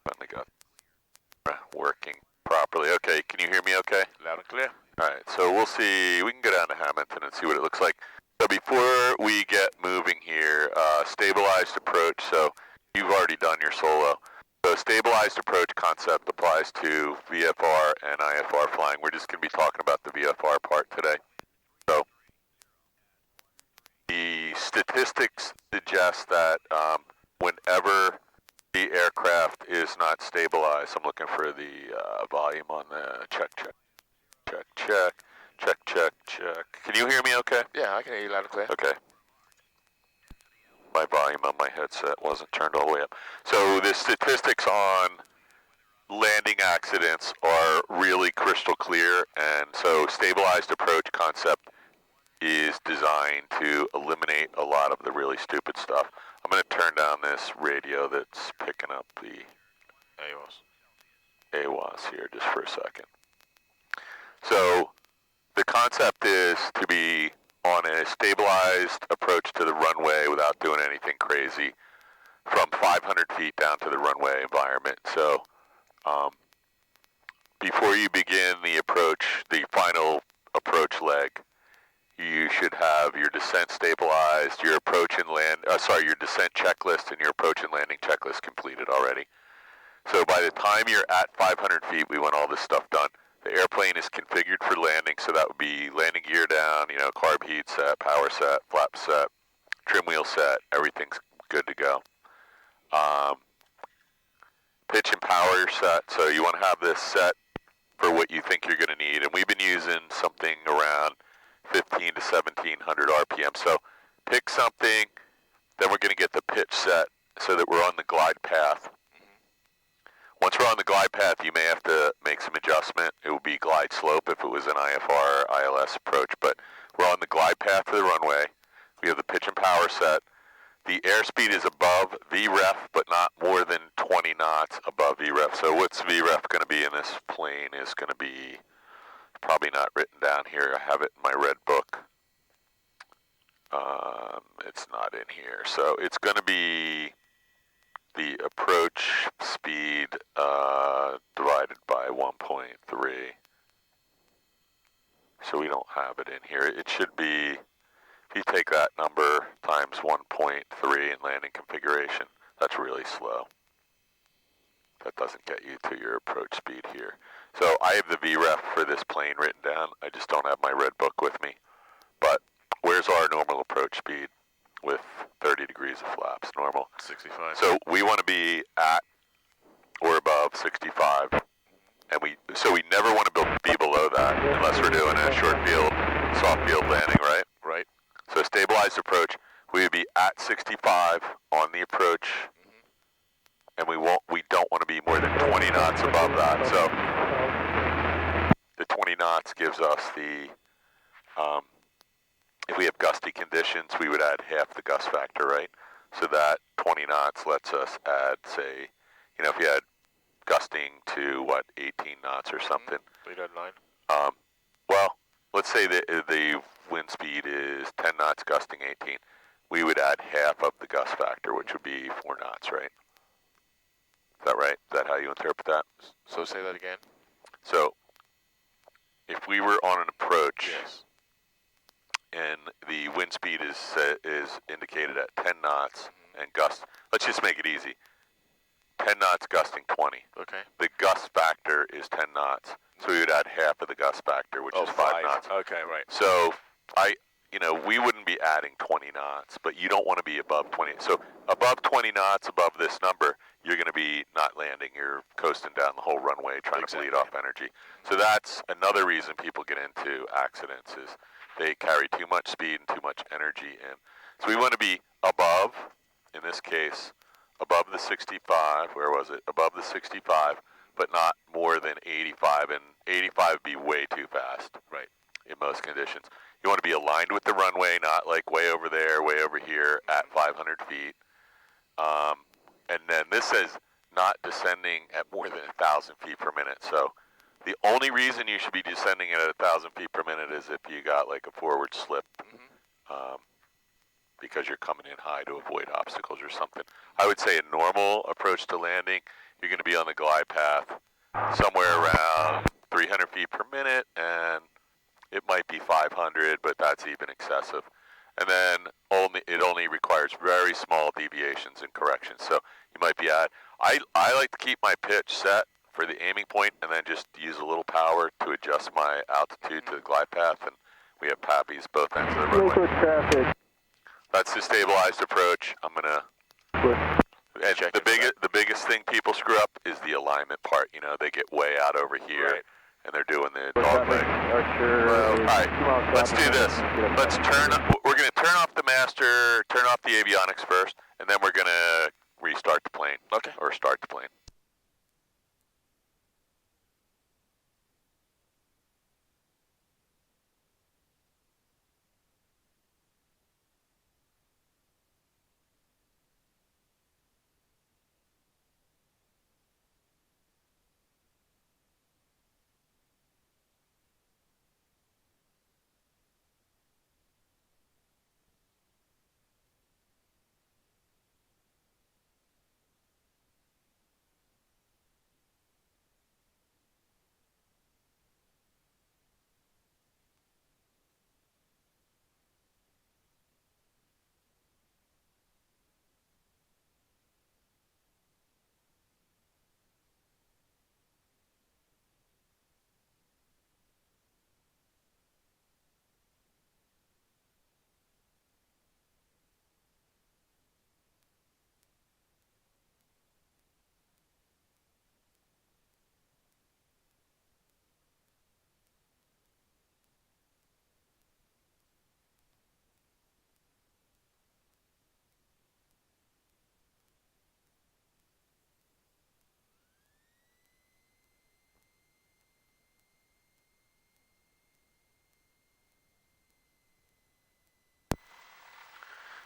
finally got working properly. Okay, can you hear me okay? Loud and clear. All right, so we'll see. We can go down to Hamilton and see what it looks like. So before we get moving here, stabilized approach. So you've already done your solo. So stabilized approach concept applies to VFR and IFR flying. We're just going to be talking about the VFR part today. So the statistics suggest that whenever the aircraft is not stabilized, I'm looking for the volume on the check. Can you hear me okay? Yeah, I can hear you loud and clear. Okay. My volume on my headset wasn't turned all the way up. So the statistics on landing accidents are really crystal clear, and so stabilized approach concept is designed to eliminate a lot of the really stupid stuff. I'm going to turn down this radio that's picking up the AWAS here just for a second. So the concept is to be on a stabilized approach to the runway without doing anything crazy from 500 feet down to the runway environment. So before you begin the approach, the final approach leg, you should have your descent stabilized, your approach and your descent checklist and your approach and landing checklist completed already. So by the time you're at 500 feet, we want all this stuff done. The airplane is configured for landing, so that would be landing gear down, carb heat set, power set, flap set, trim wheel set, everything's good to go. Pitch and power set, so you want to have this set for what you think you're going to need, and we've been using something around 15 to 1700 RPM. So pick something, then we're going to get the pitch set so that we're on the glide path. Once we're on the glide path, you may have to make some adjustment. It would be glide slope if it was an IFR, ILS approach, but we're on the glide path to the runway. We have the pitch and power set. The airspeed is above VREF, but not more than 20 knots above VREF. So what's VREF going to be in this plane is going to be probably not written down here. I have it in my red book. It's not in here. So it's going to be the approach speed divided by 1.3. So we don't have it in here. It should be, if you take that number times 1.3 in landing configuration, that's really slow. That doesn't get you to your approach speed here. So I have the VREF for this plane written down. I just don't have my red book with me. But where's our normal approach speed with 30 degrees of flaps, normal? 65. So we want to be at or above 65. And we never want to be below that unless we're doing a short field, soft field landing, right? Right. So stabilized approach, we would be at 65 on the approach, and we don't want to be more than 20 knots above that. So the 20 knots gives us the, if we have gusty conditions, we would add half the gust factor, right? So that 20 knots lets us add, say, if you had gusting to 18 knots or something. 3.9. Well, let's say that the wind speed is 10 knots, gusting 18. We would add half of the gust factor, which would be 4 knots, right? Is that right? Is that how you interpret that? So say that again. So if we were on an approach, yes, and the wind speed is indicated at 10 knots and gust, let's just make it easy. 10 knots, gusting 20. Okay. The gust factor is 10 knots, so we would add half of the gust factor, which is 5 knots. Okay, right. So we wouldn't be adding 20 knots, but you don't want to be above 20. So above 20 knots, above this number, you're going to be not landing. You're coasting down the whole runway trying to bleed off energy. So that's another reason people get into accidents is they carry too much speed and too much energy in. So we want to be above, in this case, above the 65, where was it? Above the 65, but not more than 85, and 85 would be way too fast. Right. In most conditions. You want to be aligned with the runway, not like way over there, way over here at 500 feet. And then this says not descending at more than 1,000 feet per minute. So the only reason you should be descending at 1,000 feet per minute is if you got like a forward slip, because you're coming in high to avoid obstacles or something. I would say a normal approach to landing you're going to be on the glide path somewhere around 300 feet per minute, and it might be 500, but that's even excessive. And then it only requires very small deviations and corrections. So you might be at, I like to keep my pitch set for the aiming point and then just use a little power to adjust my altitude to the glide path. And we have PAPIs both ends of the runway. Traffic. That's the stabilized approach. I'm gonna. And the biggest thing people screw up is the alignment part. You know, they get way out over here, Right. and they're doing the dog leg. All right, let's do this. Let's we're gonna turn off the master, turn off the avionics first, and then we're gonna restart the plane. Okay. Or start the plane.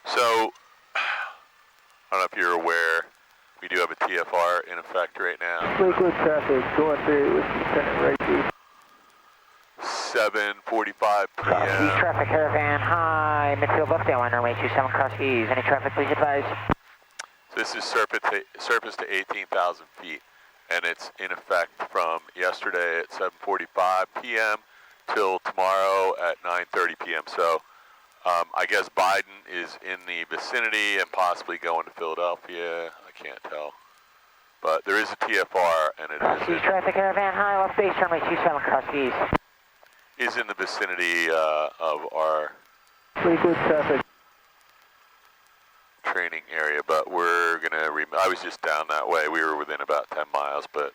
So, I don't know if you're aware, we do have a TFR in effect right now. Lakewood traffic, going through with Lieutenant Reiki. 7:45 Cross East p.m. traffic, Caravan High, midfield Buckdale, on runway 27 Cross East. Any traffic, please advise. This is surface to 18,000 feet, and it's in effect from yesterday at 7:45 p.m. till tomorrow at 9:30 p.m. So, I guess Biden is in the vicinity and possibly going to Philadelphia. I can't tell. But there is a TFR, and it Cross East traffic, Caravan High, off base, runway 27 Cross East. is in the vicinity of our Lakewood traffic. training area, but we're gonna, I was just down that way. We were within about 10 miles, but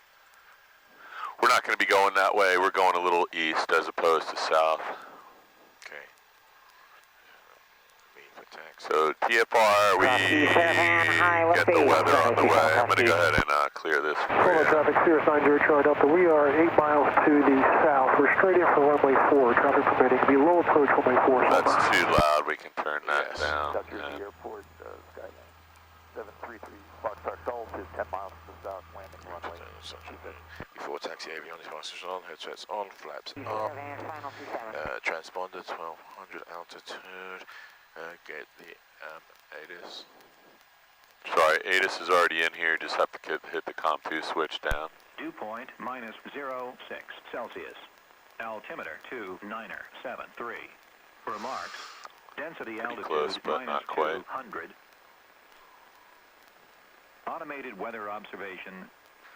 we're not gonna be going that way. We're going a little east as opposed to south. Okay. So TFR, we get the weather on the way. I'm gonna go ahead and clear this for Solo you. traffic, Sierra Sign Zero Charlie Delta. We are 8 miles to the south. We're straight in for runway 4. Traffic permitting. Below approach runway 4. That's too loud. We can turn that down. Dr. And Airport, Skyline 733 Foxtrot Golf is 10 miles to the south, landing runway. Before taxi, avionics masters on, headsets on, flaps up. Transponder 1200 altitude. Get the ATIS. sorry, ATIS is already in here. Just have to hit the COM2 switch down. Dew point -06 Celsius. Altimeter 2973. Remarks. Density altitude close, but not quite. -200. Automated weather observation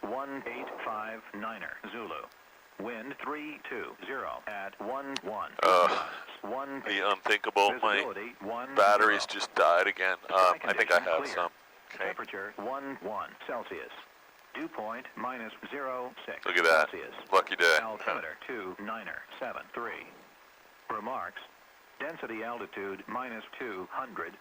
1859er Zulu. Wind 320 at 11. The unthinkable. My Visibility 10. batteries just died again. I think I have Clear. some. Okay. Temperature 11 Celsius. Dew point -06 Look at that. Celsius. Lucky day. Altimeter 2973. Remarks. Density altitude -200.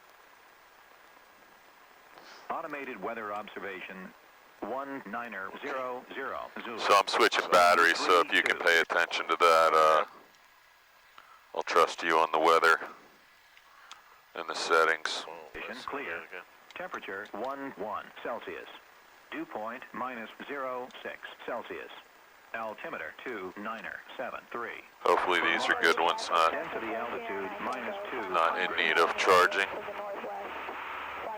Automated weather observation 1900 Zulu. So I'm switching batteries, so if you can pay attention to that, I'll trust you on the weather and the settings. Clear. Temperature 11 Celsius. Dew point -06 Celsius. Altimeter 2973. Hopefully these are good ones, Density altitude -200. not in need of charging.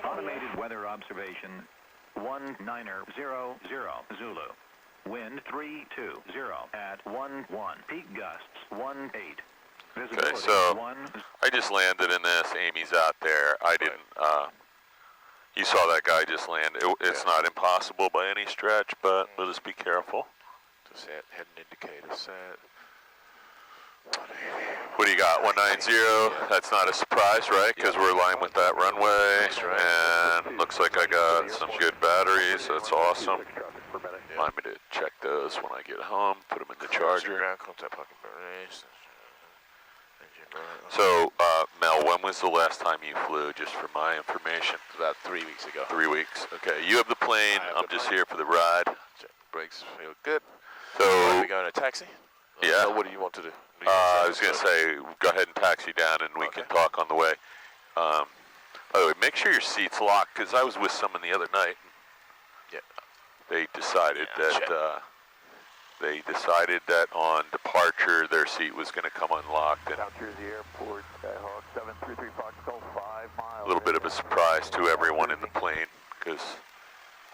Automated weather observation 1900 Zulu. Wind 320 at 11. Peak gusts 18. Visibility Okay, so 1. I just landed in this. Amy's out there. I didn't, you saw that guy just land. It's not impossible by any stretch, but let us be careful. Just head and indicator set. What do you got, 190? That's not a surprise, right? Because we're aligned with that runway. And looks like I got some good batteries. That's awesome. Remind me to check those when I get home. Put them in the charger. Ground contact parking barriers. So, Mel, when was the last time you flew, just for my information? About 3 weeks ago. 3 weeks. Okay, you have the plane. I'm just here for the ride. Brakes feel good. So, Are we going to taxi? Yeah. What do you want to do? I was going to say, go ahead and taxi down and we can talk on the way. By the way, make sure your seat's locked, because I was with someone the other night. Yeah. They decided that on departure their seat was going to come unlocked. And South Jersey Airport, Skyhawk 733 Foxtrot, 5 miles. a little bit of a surprise to everyone in the plane, because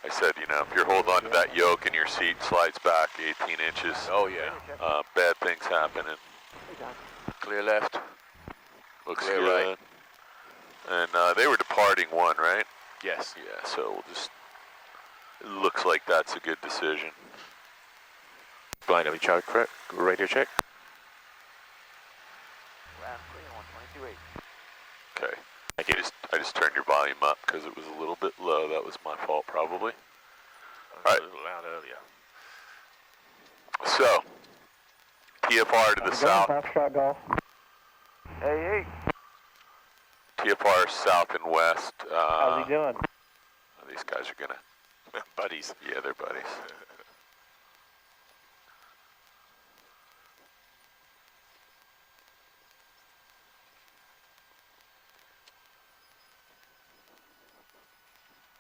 I said, you know, if you're holding on to that yoke and your seat slides back 18 inches, Oh, yeah. bad things happen. And Clear left. looks Clear good. right. And they were departing 1, right? Yes. Yeah, so we'll just, it looks like that's a good decision. Binary check, correct? Radio check. Okay. I just turned your volume up because it was a little bit low. That was my fault, probably. All right. A little loud earlier. So, TFR to the south. Foxtrot Golf. Hey, TFR south and west. How's he doing? These guys are gonna. Buddies. Yeah, they're buddies.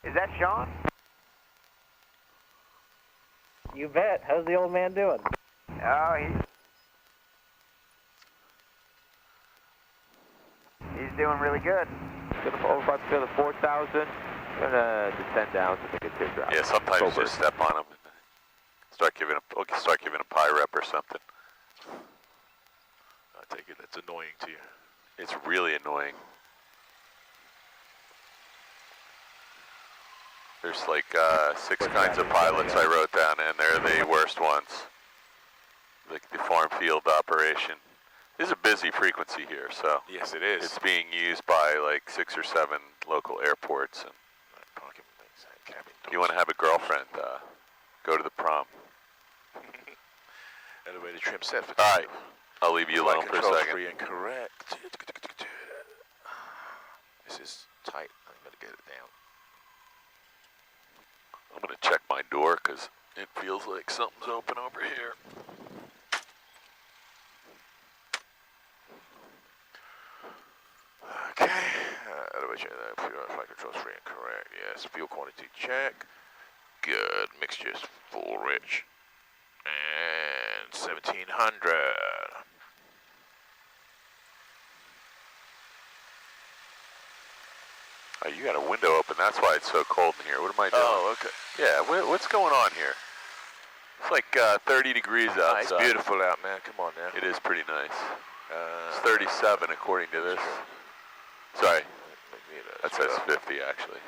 is that Sean? You bet. How's the old man doing? Oh, he's doing really good. Gonna over up to the 4,000. Gonna descend down to make a teardrop. Yeah, sometimes just step on them and start giving a pie rep or something. I take it that's annoying to you. It's really annoying. There's like 6 kinds of pilots I wrote down, and they're the worst ones. Like the farm field operation. This is a busy frequency here, so Yes, it is. it's being used by like 6 or 7 local airports. And Parking brakes and cabin doors. you want to have a girlfriend, go to the prom. Elevator trim set for All right, I'll leave you alone for a second. free and correct. This is tight. I'm going to get it down. I'm going to check my door because it feels like something's open over here. Okay. Elevation, flight controls free and correct. Yes. Fuel quantity check. Good. Mixture's full rich. And 1700. Oh, you got a window open. That's why it's so cold in here. What am I doing? Oh, okay. Yeah, what's going on here? It's like 30 degrees outside. It's beautiful out, man. Come on now. It is pretty nice. It's 37 according to this. Sorry, that says 50 actually.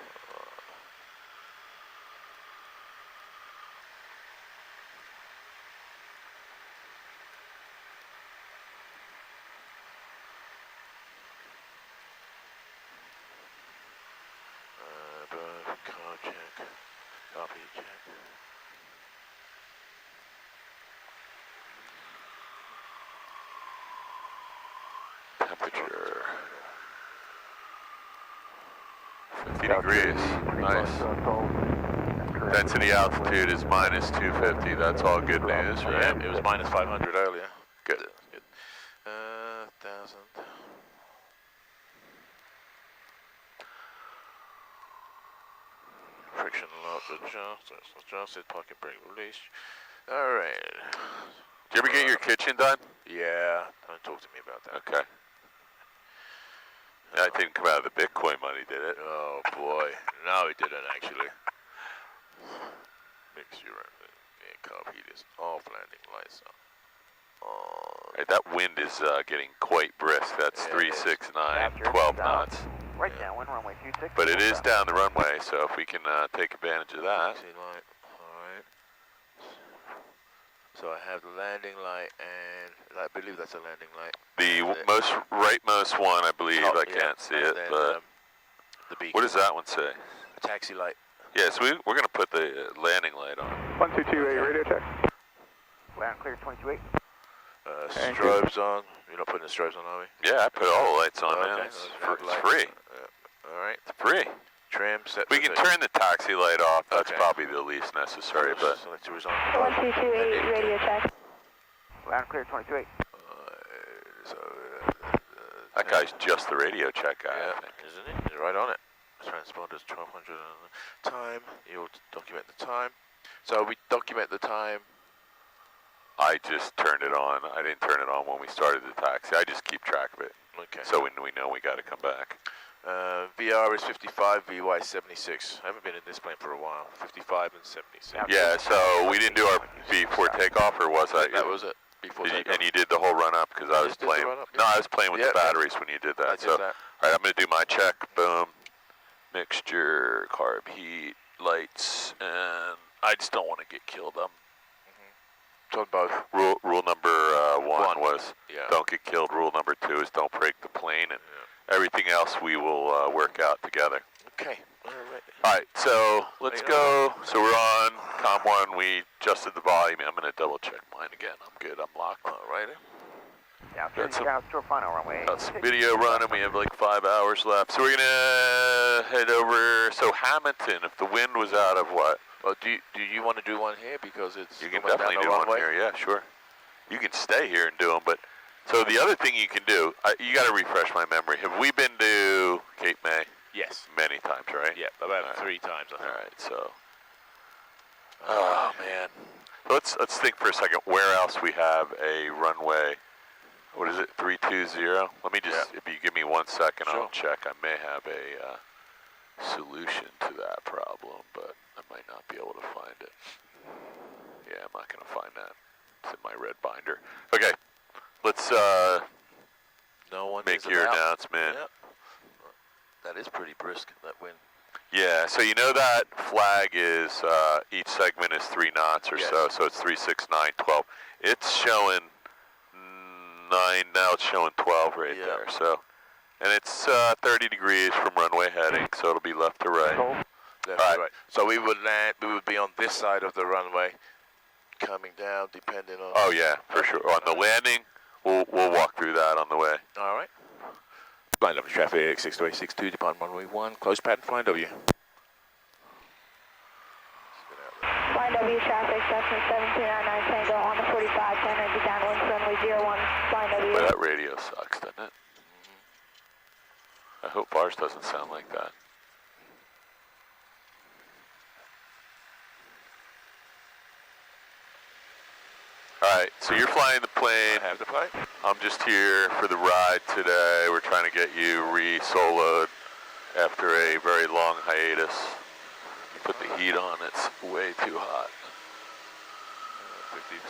Car check. RP check. Temperature 50 degrees. Nice. Density altitude is minus 250. That's all good news, right? Yeah, it was minus 500 earlier. Good. Good. 1,000. Friction lock adjusted, pocket brake release. Alright. Did you ever get your kitchen done? Yeah, don't talk to me about that. Okay. That didn't come out of the Bitcoin money, did it? Oh boy. No, it didn't actually. Yeah, carb heat is off, landing lights are on. Right, that wind is getting quite brisk. That's Yeah, it is. 369, Capture 12 south. knots. Right downwind, runway 26. But it is down the runway, so if we can take advantage of that. Taxi light, alright. So I have the landing light, and I believe that's a landing light. The And most rightmost one, I believe, top, I yeah, can't see and it, then, but the beacon. what does that one say? Taxi light. Yes, we're going to put the landing light on. 1228, radio check. Land clear 22-8. Thank you. Strobes on. You're not putting the strobes on, are we? Yeah, I put all the lights on, man. Okay, It's, let's fr- have it's lights. free. Alright. It's free. Trim, set We to can the- turn the taxi light off. That's Okay. probably the least necessary, but Selector is on. 1228, radio check. Land clear 22-8. So, that guy's just the radio check guy, yeah, I think. isn't it? He's right on it. Transponders 1200 time. You'll document the time. So we document the time. I just turned it on. I didn't turn it on when we started the taxi. I just keep track of it. Okay. So when we know we got to come back. VR is 55, VY 76. I haven't been in this plane for a while. 55 and 76. Yeah, so we didn't do our before takeoff, or was that? That was it. Before Did you, takeoff. and you did the whole run up because I was just did the playing. run up, No, yeah. I was playing with Yeah, the yeah. batteries when you did that. I did so, that. all right, I'm gonna do my check. Boom, mixture, carb heat, lights, and I just don't want to get killed. It's on both. Rule number one was Yeah. don't get killed. Rule number 2 is don't break the plane, and everything else we will work out together. Okay. Alright. All right, so let's go. So we're on COM 1. We adjusted the volume. I'm going to double check mine again. I'm good. I'm locked. Alrighty. Down to our final runway. Got some video running. We have like 5 hours left. So we're going to head over. So Hamilton, if the wind was out of what? Well, do you want to do one here because it's You can almost down definitely the do one runway? here. Yeah, sure. You can stay here and do them. But so the other thing you can do, you got to refresh my memory. Have we been to Cape May? Yes. Many times, right? Yeah, about All right. 3 times. I All think. right, so. Oh, man. Let's think for a second where else we have a runway. What is it, 320? Let me just, if you give me 1 second, Sure. I'll check. I may have a solution to that problem, but I might not be able to find it. Yeah, I'm not going to find that. It's in my red binder. Okay, let's No one make is your about. announcement. Yep. That is pretty brisk, that wind. Yeah, so you know that flag is, each segment is 3 knots or Yes. so it's 3, 6, 9, 12. It's showing 9, now it's showing 12 right Yeah. there, so. And it's 30 degrees from runway heading, so it'll be left to right. That's All right. right. So we would land, we would be on this side of the runway, coming down, depending on... Oh yeah, for sure. On the landing, we'll walk through that on the way. All right. Line up traffic, 62862, depart runway 1, close pattern, flying W. Line W traffic, Cessna 7299 Tango on the 45, 10 into downwind, runway 01, line W. Boy, that radio sucks, doesn't it? I hope ours doesn't sound like that. Alright, so you're flying the plane. I have the plane. I'm just here for the ride today. We're trying to get you re-soloed after a very long hiatus. Put the heat on, it's way too hot.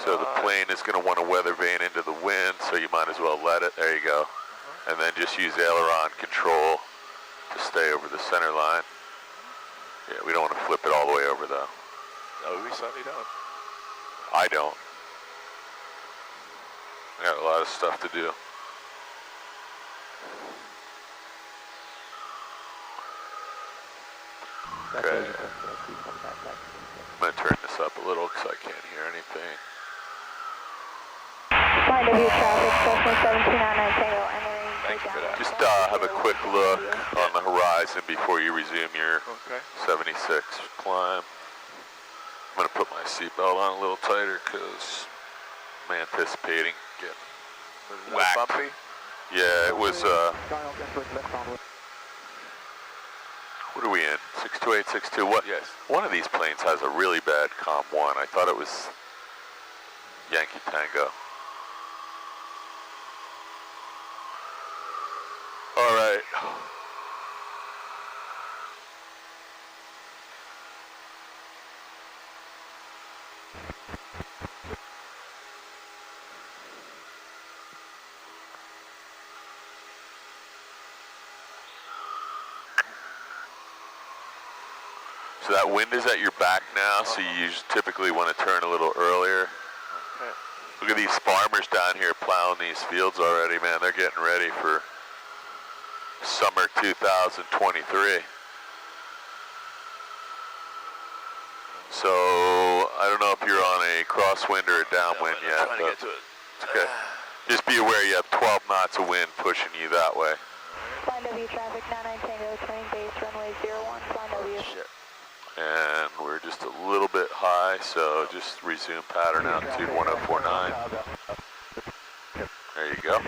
So the plane is going to want to weather vane into the wind, so you might as well let it. There you go. And then just use aileron control to stay over the center line. Yeah, we don't want to flip it all the way over though. No, we certainly don't. I don't. I got a lot of stuff to do. Okay. I'm going to turn this up a little because I can't hear anything. Line W traffic, Cessna 7299 Tango, entering Thank you for that. Just have a quick look on the horizon before you resume your Okay. 76 climb. I'm going to put my seatbelt on a little tighter because I'm anticipating getting whacked. Bumpy? Yeah, it was, Dial Denver left on. what are we in? 62862? What? Yes. One of these planes has a really bad COM 1. I thought it was Yankee Tango. All right. So that wind is at your back now, so you typically want to turn a little earlier. Okay. Look at these farmers down here plowing these fields already, man. They're getting ready for summer 2023. So, I don't know if you're on a crosswind or a downwind yet. I'm trying to get to it. It's okay. Just be aware you have 12 knots of wind pushing you that way. Flying W traffic 99 Tango, turning base, runway 01, flying W. Shit. And we're just a little bit high, so just resume pattern altitude 1049. There you go.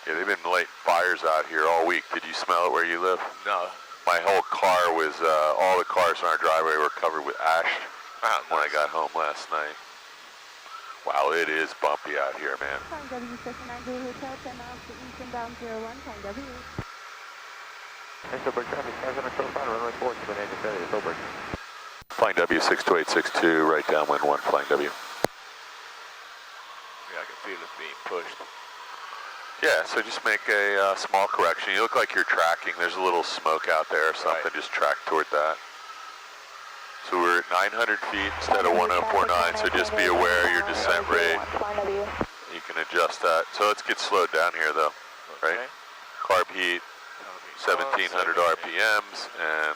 Yeah, they've been lighting fires out here all week. Did you smell it where you live? No. My whole car was, all the cars on our driveway were covered with ash when I got home last night. Wow, it is bumpy out here, man. Flying W 69 Zulu Hotel, 10 miles to east and down 01, flying W. Hey, Silberg traffic, 705, runway 4, keep an engine failure, Silberg. Flying W 62862, right downwind 1, flying W. Yeah, I can feel it being pushed. Yeah, so just make a small correction. You look like you're tracking. There's a little smoke out there or something. Right. Just track toward that. So we're at 900 feet instead of 1049, so just be aware your descent rate. You can adjust that. So let's get slowed down here though, right? Okay. Carb heat, 1700 RPMs, and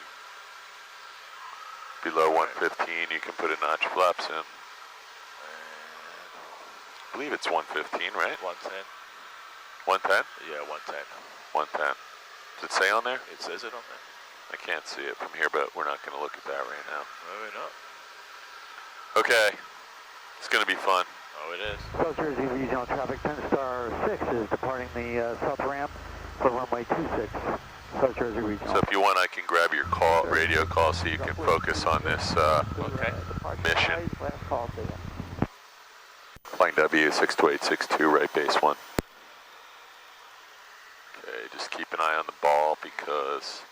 below 115 you can put a notch flaps in. I believe it's 115, right? 110. 110? Yeah, 110. 110. Does it say on there? It says it on there. I can't see it from here, but we're not going to look at that right now. Maybe not. Okay, it's going to be fun. Oh, it is. South Jersey Regional Traffic 10 Star 6 is departing the south ramp for runway 26, South Jersey Regional. So if you want, I can grab your call, radio call, so you can focus on this Okay. mission. Last call to you. Flying W 62862, right base 1. Okay, just keep an eye on the ball because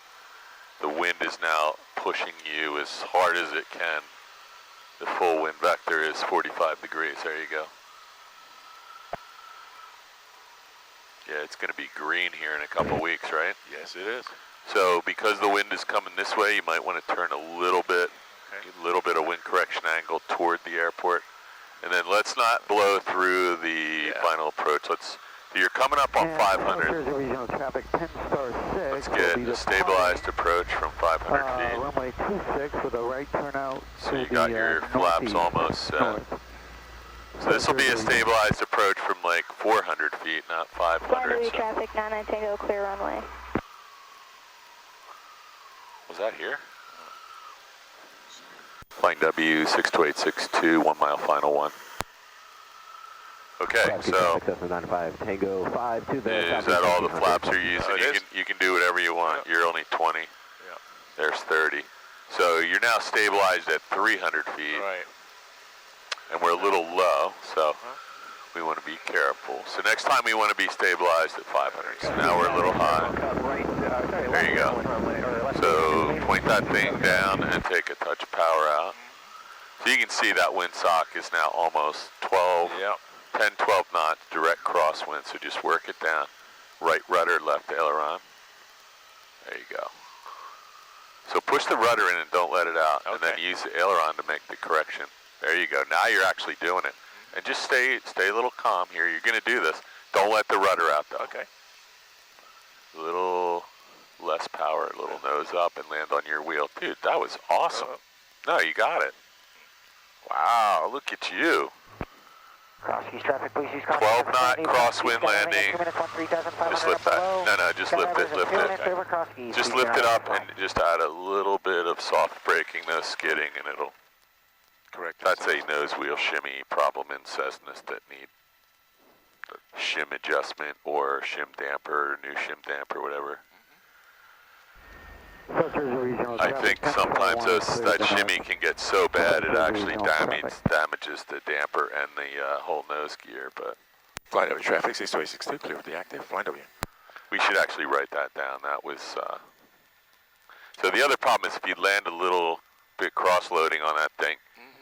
the wind is now pushing you as hard as it can. The full wind vector is 45 degrees. There you go. Yeah, it's going to be green here in a couple weeks, right? Yes, it is. So because the wind is coming this way, you might want to turn a little bit of wind correction angle toward the airport. And then let's not blow through the final approach. You're coming up on 500. South Jersey Regional Traffic 10 Star 6. Let's get a stabilized approach from 500 feet. Runway 26 with a right turnout. So you got your flaps almost set. So this will be a stabilized approach from like 400 feet, not 500. Flying So. traffic 99 Tango, clear runway. Was that here? Flying W 62862, 1 mile final 1. Okay, so Tango 5 to the is that all the flaps you're using? It You can do whatever you want. Yep. You're only 20. Yeah. There's 30. So you're now stabilized at 300 feet, Right. and we're a little low, so we want to be careful. So next time we want to be stabilized at 500. So now we're a little high. There you go. So point that thing down and take a touch of power out. So you can see that windsock is now almost 12. Yep. 10, 12 knots, direct crosswind, so just work it down. Right rudder, left aileron. There you go. So push the rudder in and don't let it out, and then Okay. use the aileron to make the correction. There you go. Now you're actually doing it. And just stay a little calm here. You're going to do this. Don't let the rudder out, though. Okay. A little less power, a little nose up, and land on your wheel. Dude, that was awesome. No, you got it. Wow, look at you. Cross-east traffic, please use 12 knot crosswind landing. Just lift that. No, just lift it, lift it. Just lift it up and just add a little bit of soft braking, no skidding, and it'll correct. That's a nose wheel shimmy problem in Cessnas that need shim adjustment or shim damper, new shim damper, whatever. I think sometimes that shimmy can get so bad it actually damages the damper and the whole nose gear, but Flight over traffic 62862, clear for the active. Flight W. we should actually write that down. That was, so the other problem is if you land a little bit cross-loading on that thing,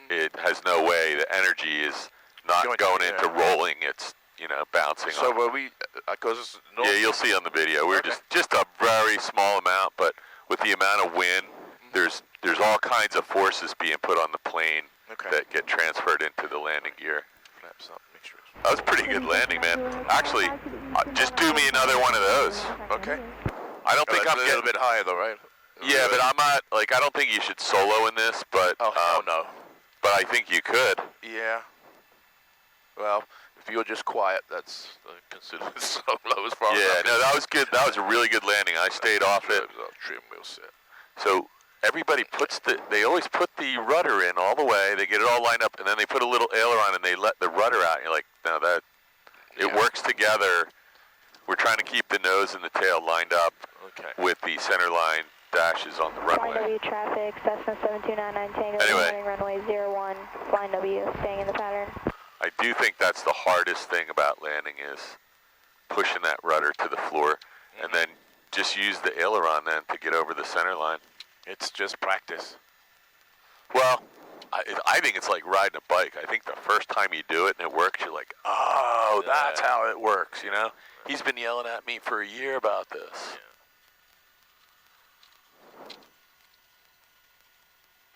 it has no way, the energy is not going into rolling, it's, you know, bouncing So on. were we, because Yeah, you'll see on the video, we're just a very small amount, but with the amount of wind, there's all kinds of forces being put on the plane that get transferred into the landing gear. Flaps up, mixtures. That was a pretty good landing, man. Actually, just do me another one of those. Okay. I don't think I'm a little bit higher though, right? Yeah, but I'm not, like, I don't think you should solo in this, but... Oh, no. But I think you could. Yeah. Well, if you're just quiet, that's considered solo as far as Yeah, no, that was good. That was a really good landing. I stayed off it. Trim wheel set. So everybody they always put the rudder in all the way. They get it all lined up, and then they put a little aileron, and they let the rudder out. You're like, no, it works together. We're trying to keep the nose and the tail lined up with the center line dashes on the runway. Flying W traffic, Cessna 7299 Tango, Anyway. runway 01, flying W, staying in the pattern. I do think that's the hardest thing about landing is pushing that rudder to the floor, and then just use the aileron then to get over the center line. It's just practice. Well, I think it's like riding a bike. I think the first time you do it and it works, you're like, oh, that's how it works, you know? He's been yelling at me for a year about this.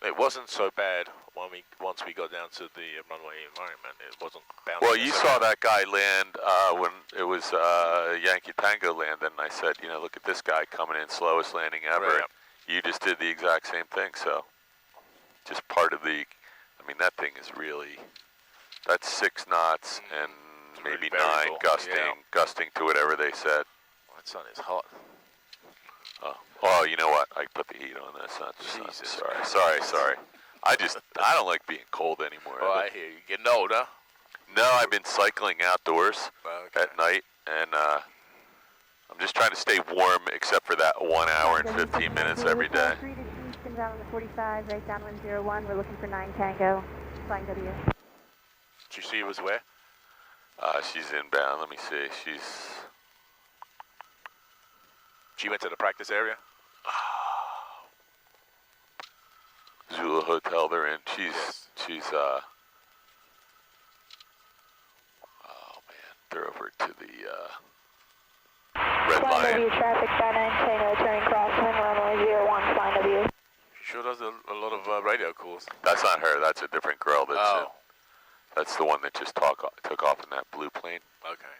It wasn't so bad once we got down to the runway environment. It wasn't bouncing. Well, you saw that guy land when it was Yankee Tango land, and I said, you know, look at this guy coming in, slowest landing ever. Right. You just did the exact same thing, so just part of the, I mean, that thing is really, that's 6 knots and maybe 9 gusting to whatever they said. That sun is hot. Oh, you know what? I put the heat on this. Jesus. Sorry. I don't like being cold anymore. Oh, I hear you. Getting old, huh? No, I've been cycling outdoors at night, and I'm just trying to stay warm except for that 1 hour and 15 minutes every day. 3 to Houston, down on the 45, right downwind 01, we're looking for 9 Tango, flying W. Did you see it was where? She's inbound. Let me see. She went to the practice area? Zula Hotel they're in. She's oh man, they're over to the red Flying line. W traffic, 59 Tango, turning crosswind, runway 01, flying W. She sure does a lot of radio calls. That's not her. That's a different girl. That's the one that just took off in that blue plane. Okay.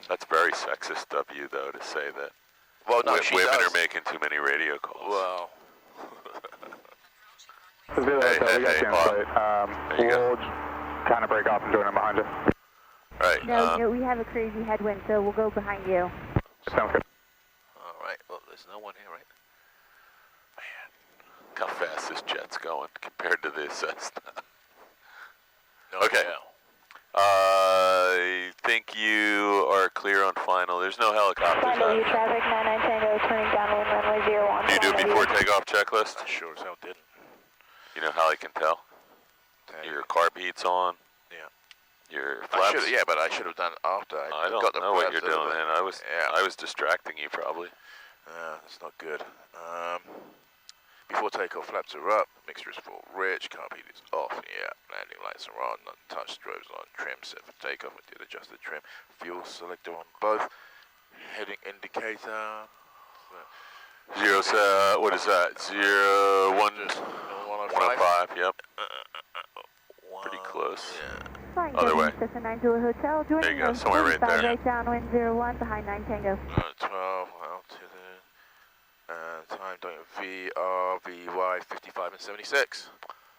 That's very sexist of you, though, to say that women are making too many radio calls. Well. We'll kind of break off and join them behind you. All right. No, we have a crazy headwind, so we'll go behind you. Sounds good. All right. Well, there's no one here, right? Man, look how fast this jet's going compared to this Cessna. Okay. I think you are clear on final. There's no helicopters. Flying W traffic, 99 Tango, turning downwind, runway 01. Do you do before takeoff checklist? I sure as hell didn't. You know how I can tell? Your carb heat's on. Yeah. Your flaps. But I should have done it after. I don't know what you're doing, man. I was distracting you probably. That's not good. Before takeoff, flaps are up, mixture is full rich, carb heat is off, landing lights are on, untouched, strobes on, trim set for takeoff, I did adjust the trim, fuel selector on both, heading indicator, what is that? 105, yep. Pretty close. Flying Other way. Cessna 9 Zulu Hotel, joining There you go, somewhere right there. right downwind 01, behind 9 Tango. 12, altitude, time doing VRVY 55 and 76.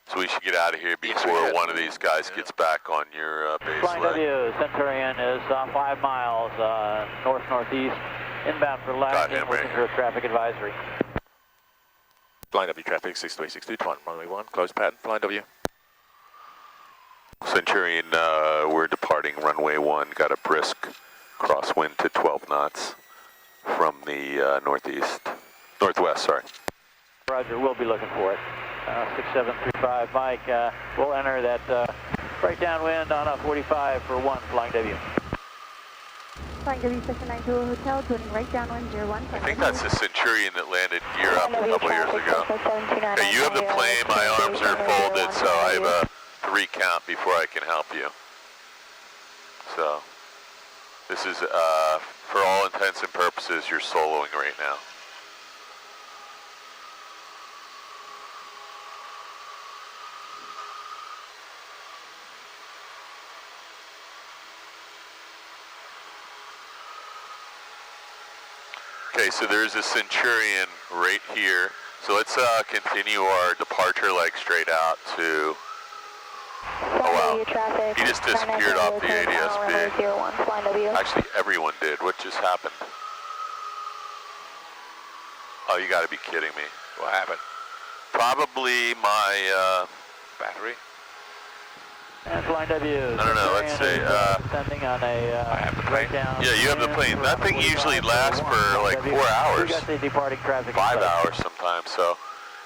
So we should get out of here before one of these guys gets back on your base Flying leg. W, Centurion is 5 miles north-northeast, inbound for landing, looking for a traffic advisory. Flying W traffic 6286221, runway 1, closed pattern, flying W. Centurion, we're departing runway 1, got a brisk crosswind to 12 knots from the northwest, sorry. Roger, we'll be looking for it. 6735, Mike, we'll enter that right downwind on a 45 for 1, flying W. Flying W, Cessna 9 Zulu Hotel, joining right downwind 01. I think that's the Centurion that landed gear up a couple years ago. Hey, you have the plane, my arms are folded, so I have a 3 count before I can help you. So, this is for all intents and purposes, you're soloing right now. Okay, so there's a Centurion right here. So let's continue our departure leg straight out to... Oh wow, he just disappeared off the ADSB. Actually, everyone did. What just happened? Oh, you gotta be kidding me. What happened? Probably my Battery? And flying W. No, let's say, Descending on a, I have the plane. yeah, you have the plane. That thing usually lasts for like 4 hours. We got the departing traffic. 5 hours sometimes, so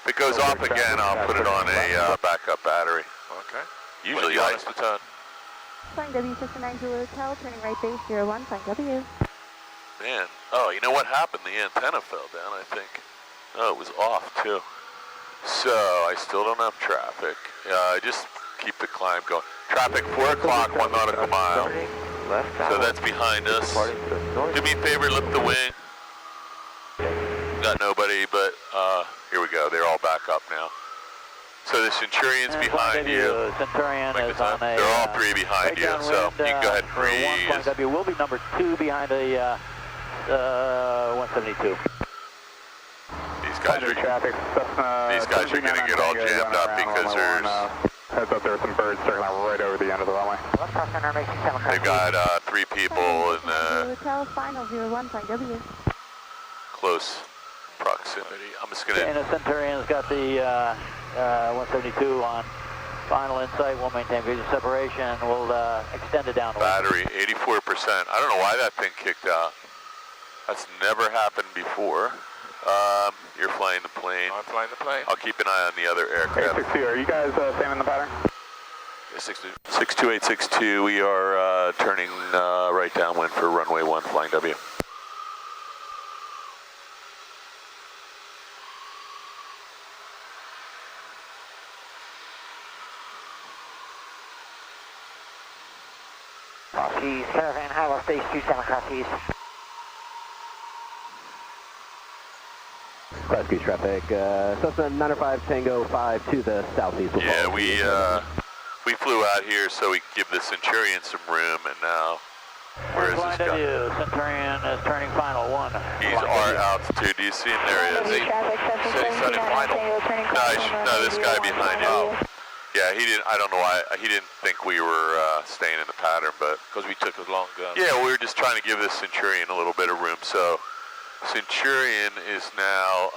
if it goes off again, I'll put it on a backup battery. Okay. Usually I to turn. Flying W, Cessna 90 Hotel, turning right base 01, flying W. Man, oh, you know what happened? The antenna fell down, I think. Oh, it was off too. So, I still don't have traffic. Just keep the climb going. Traffic 4 o'clock, 1 nautical mile. So that's behind us. Do me a favor, lift the wing. Got nobody, but here we go. They're all back up now. So the Centurion's behind you. Centurion is on a... They're all 3 behind you, so you can go ahead and freeze. W will be number 2 behind the 172. These guys are going to get all jammed up because there's... Heads up, there are some birds circling out right over the end of the runway. They've got 3 people in Hotel, final 01, flying W. close proximity. I'm just going And to... the Centurion's got the 172 on final insight. We'll maintain visual separation. We'll extend it down. Battery, 84%. I don't know why that thing kicked out. That's never happened before. You're flying the plane. I'm flying the plane. I'll keep an eye on the other aircraft. 62, are you guys staying in the pattern? Yeah, 62. 62862, we are turning right downwind for runway 1, flying W. Cross Keys, Caravan, High Stage 27, Cross Keys. Cross Keys traffic, Cessna 905 Tango 5 to the southeast. Yeah, we flew out here so we could give the Centurion some room, and now, where is this guy? Centurion is turning final 1. He's our altitude. Do you see him? There he is. No, this guy behind you. Yeah, he didn't. I don't know why. He didn't think we were staying in the pattern, but because we took a long gun. Yeah, we were just trying to give this Centurion a little bit of room. So, Centurion is now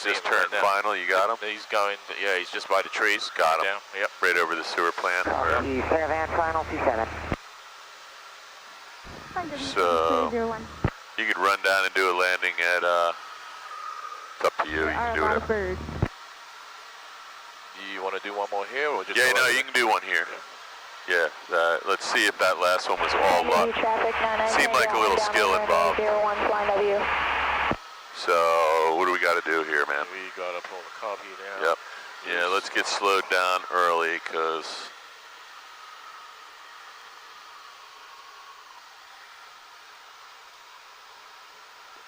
just turned final. You got him? He's going. Yeah, he's just by the trees. Got him. Down. Yep. Right over the sewer plant. The Caravan, final 27. So, you could run down and do a landing at. It's up to you. You can do whatever. You want to do one more here, or just? Yeah, no, you can do one here. Yeah, let's see if that last one was all luck. Seemed like a little skill involved. So, what do we got to do here, man? We got to pull the copy down. Yep. Yeah, let's get slowed down early, because...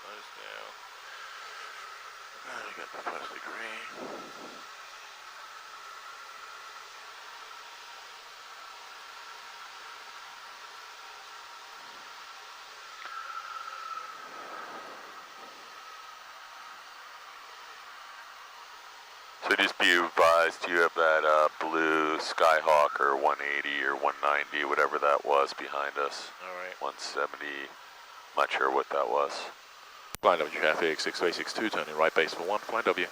Nose down. We got the first degree. So just be advised, you have that blue Skyhawk or 180 or 190, whatever that was behind us. All right. 170, I'm not sure what that was. Flying W traffic, 6862, turning right base for 1, flying W.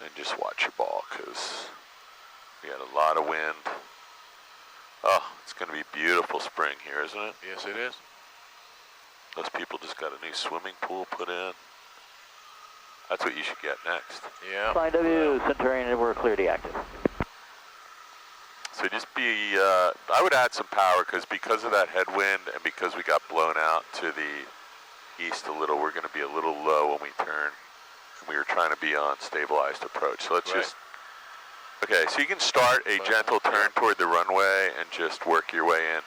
And just watch your ball, because we had a lot of wind. Oh, it's going to be beautiful spring here, isn't it? Yes, it is. Those people just got a new swimming pool put in. That's what you should get next. Yeah. Flying W, Centurion, we're clear to active. So just be, I would add some power, because of that headwind and because we got blown out to the east a little, we're going to be a little low when we turn. We were trying to be on stabilized approach. So let's just, okay, so you can start a gentle turn toward the runway and just work your way in.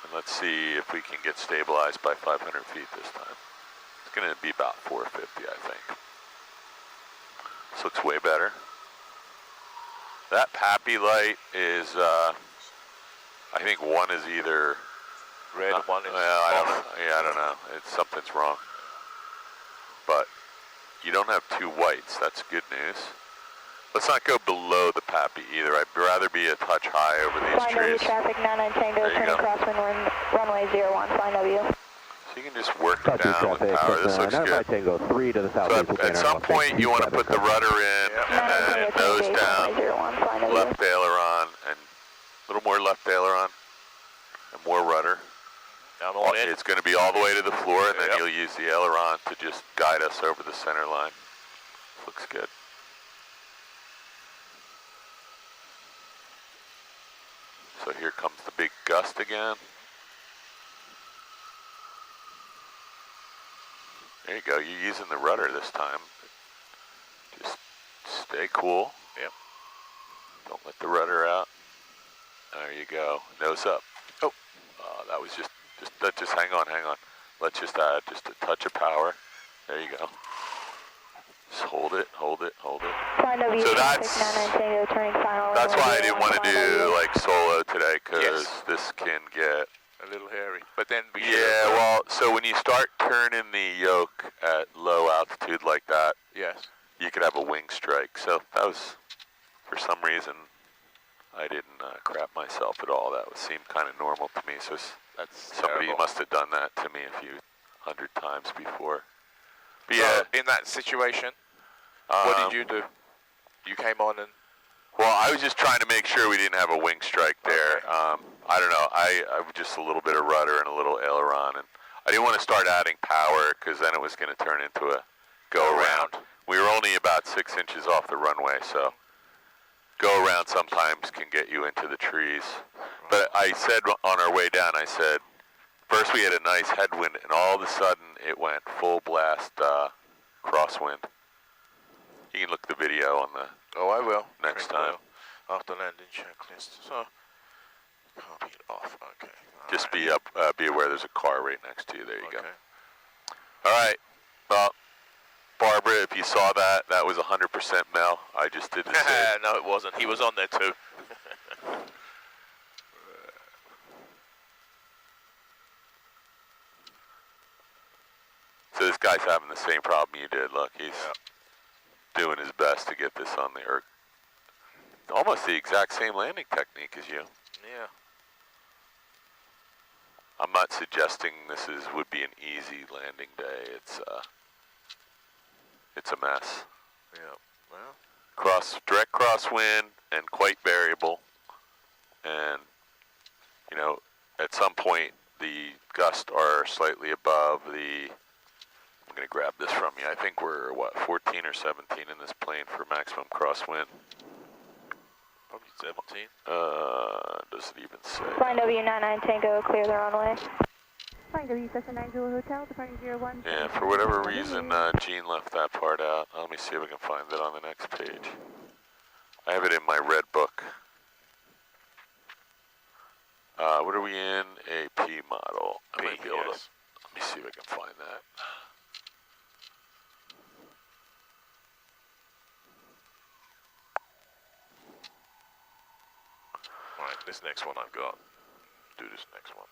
And let's see if we can get stabilized by 500 feet this time. It's going to be about 450, I think. This looks way better. That Pappy light is, I think one is either red, one is I don't know. Something's wrong. But you don't have two whites. That's good news. Let's not go below the Pappy either. I'd rather be a touch high over these Flying W trees. traffic 99 Tango, turning crosswind runway 01, flying W. So you can just work it Southeast down with traffic, power. This looks 95 good. Tango 3 to the southeast. So at some point you want to put the rudder in and then nose down, left aileron, and a little more left aileron and more rudder. I'm on in. It's going to be all the way to the floor, and then you'll use the aileron to just guide us over the center line. Looks good. So here comes the big gust again. There you go, you're using the rudder this time. Just stay cool. Yep. Don't let the rudder out. There you go, nose up. Oh, that was just hang on. Let's just add just a touch of power. There you go. Just hold it. So that's why I didn't want to do like solo today, because this can get a little hairy. But then well, so when you start turning the yoke at low altitude like that, you could have a wing strike. So that was, for some reason, I didn't crap myself at all. That seemed kind of normal to me. So somebody must have done that to me a few hundred times before. But so in that situation, what did you do? You came on and... Well, I was just trying to make sure we didn't have a wing strike there. I don't know. I just a little bit of rudder and a little aileron, and I didn't want to start adding power because then it was going to turn into a go-around. We were only about 6 inches off the runway, so go-around sometimes can get you into the trees. But I said on our way down, I said, first we had a nice headwind, and all of a sudden it went full blast crosswind. You can look at the video on the... Oh, I will. Next time. After landing checklist. So, copy it off. Okay. Just be aware there's a car right next to you. There you go. All right. Well, Barbara, if you saw that, that was 100% Mel. I just didn't say. No, it wasn't. He was on there too. So this guy's having the same problem you did. Look, he's doing his best to get this on the Earth. Almost the exact same landing technique as you. Yeah. I'm not suggesting this would be an easy landing day. It's a mess. Yeah. Well. Direct crosswind and quite variable. And, you know, at some point the gusts are slightly above the... I'm going to grab this from you. I think we're, 14 or 17 in this plane for maximum crosswind. Probably 17. Does it even say? Flying W99 Tango, clear the runway. Flying W Cessna 90 Hotel, departing 01. Yeah, for whatever reason, Gene left that part out. Let me see if I can find it on the next page. I have it in my red book. What are we in? A P model. I might be able to. Let me see if I can find that. Alright, this next one I've got. Do this next one.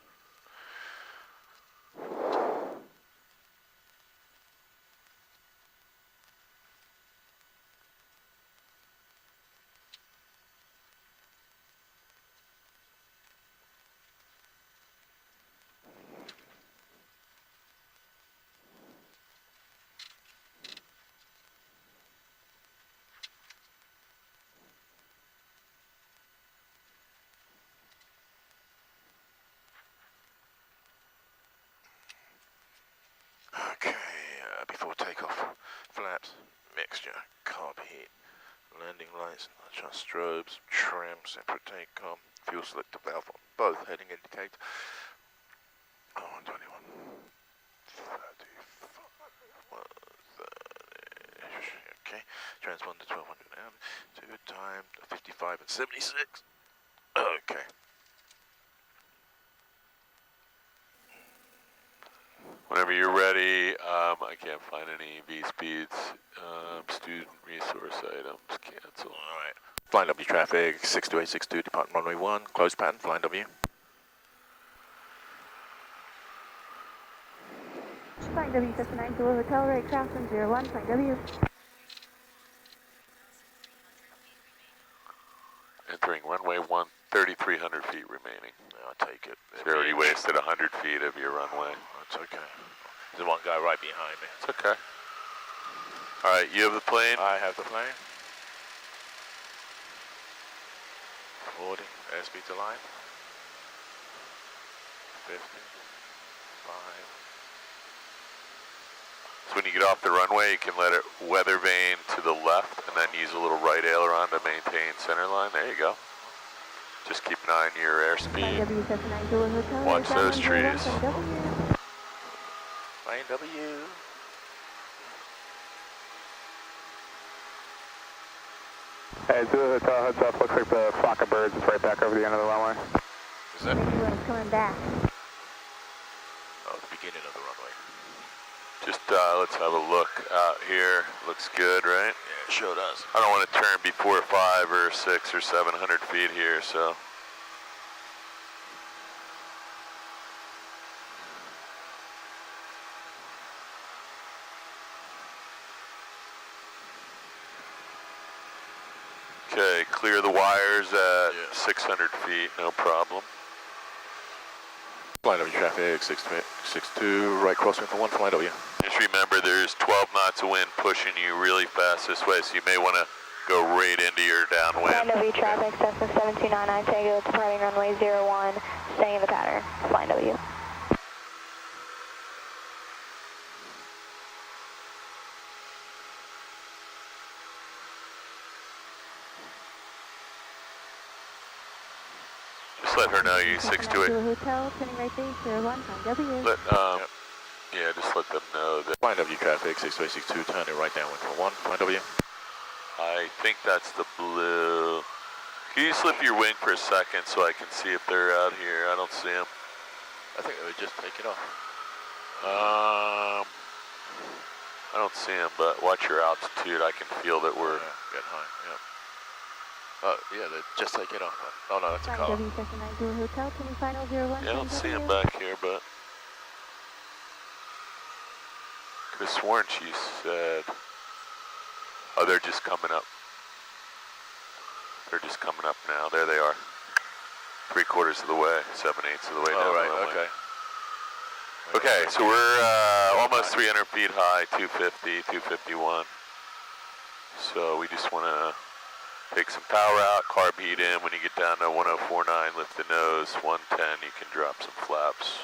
Okay, before takeoff, flaps, mixture, carb heat, landing lights, adjust strobes, trim, separate takeoff, fuel selector valve on both, heading indicator. 121, 35, 130, okay, transponder 1200 amp, to time 55 and 76, okay. Whenever you're ready, I can't find any V-speeds. Student resource items, cancel. All right. Flying W traffic, 62862, departing runway 1, close pattern, flying W. Flying W, Cessna 90 Hotel, right crosswind 01, flying W. Entering runway 1, 3,300 feet remaining. I'll take it. So you already wasted 100 feet of your runway. That's okay. There's one guy right behind me. It's okay. All right, you have the plane? I have the plane. 40, airspeed to line. 50, 5. So when you get off the runway, you can let it weather vane to the left and then use a little right aileron to maintain center line. There you go. Just keep an eye on your airspeed. Watch those trees. Flying W. Hey, Zulu Hotel, heads up. Looks like the flock of birds is right back over the end of the runway. Is that? Anyone's coming back. Oh, the beginning of the runway. Just let's have a look out here. Looks good, right? Yeah, it sure does. I don't want to turn before 5 or 6 or 700 feet here, so. Okay, clear the wires at 600 feet, no problem. Flying W traffic, 662, right crosswind for 1, flying W. Just remember there's 12 knots of wind pushing you really fast this way, so you may want to go right into your downwind. Flying W traffic, Cessna 7299 Tango, departing runway 01, staying in the pattern. Flying W. Just let her know you 628. Hotel, turning right base 01, flying W. Let, yeah, just let them know that. Flying W traffic, 62862, turning right downwind for 1, flying W. I think that's the blue. Can you slip your wing for a second so I can see if they're out here? I don't see them. I think they would just take it off. I don't see them, but watch your altitude. I can feel that we're getting high. Yeah. Oh, yeah, they just take it off. Oh no, that's a car. W, Cessna 90 Hotel, turning final 01, Yeah, I don't see them back here, but could have sworn she said, oh, they're just coming up. They're just coming up now. There they are. 3/4 of the way, 7/8 of the way down. Oh, right, the runway. okay. Okay, so we're almost 300 feet high, 250, 251. So we just want to take some power out, carb heat in. When you get down to 1049, lift the nose. 110, you can drop some flaps.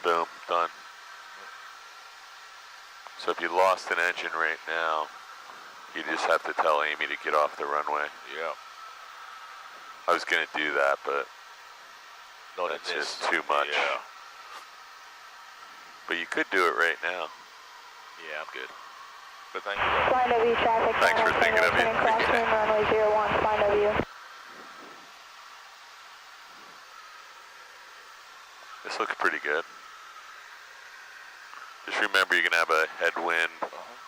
Boom, done. So if you lost an engine right now, you just have to tell Amy to get off the runway. Yeah. I was going to do that, but Not that's in this. just too much. Yeah. But you could do it right now. Yeah, I'm good. But thank you. Flying W traffic, Thanks for thinking of me. turning crosswind, runway 01, flying W. This looks pretty good. Just remember you're going to have a headwind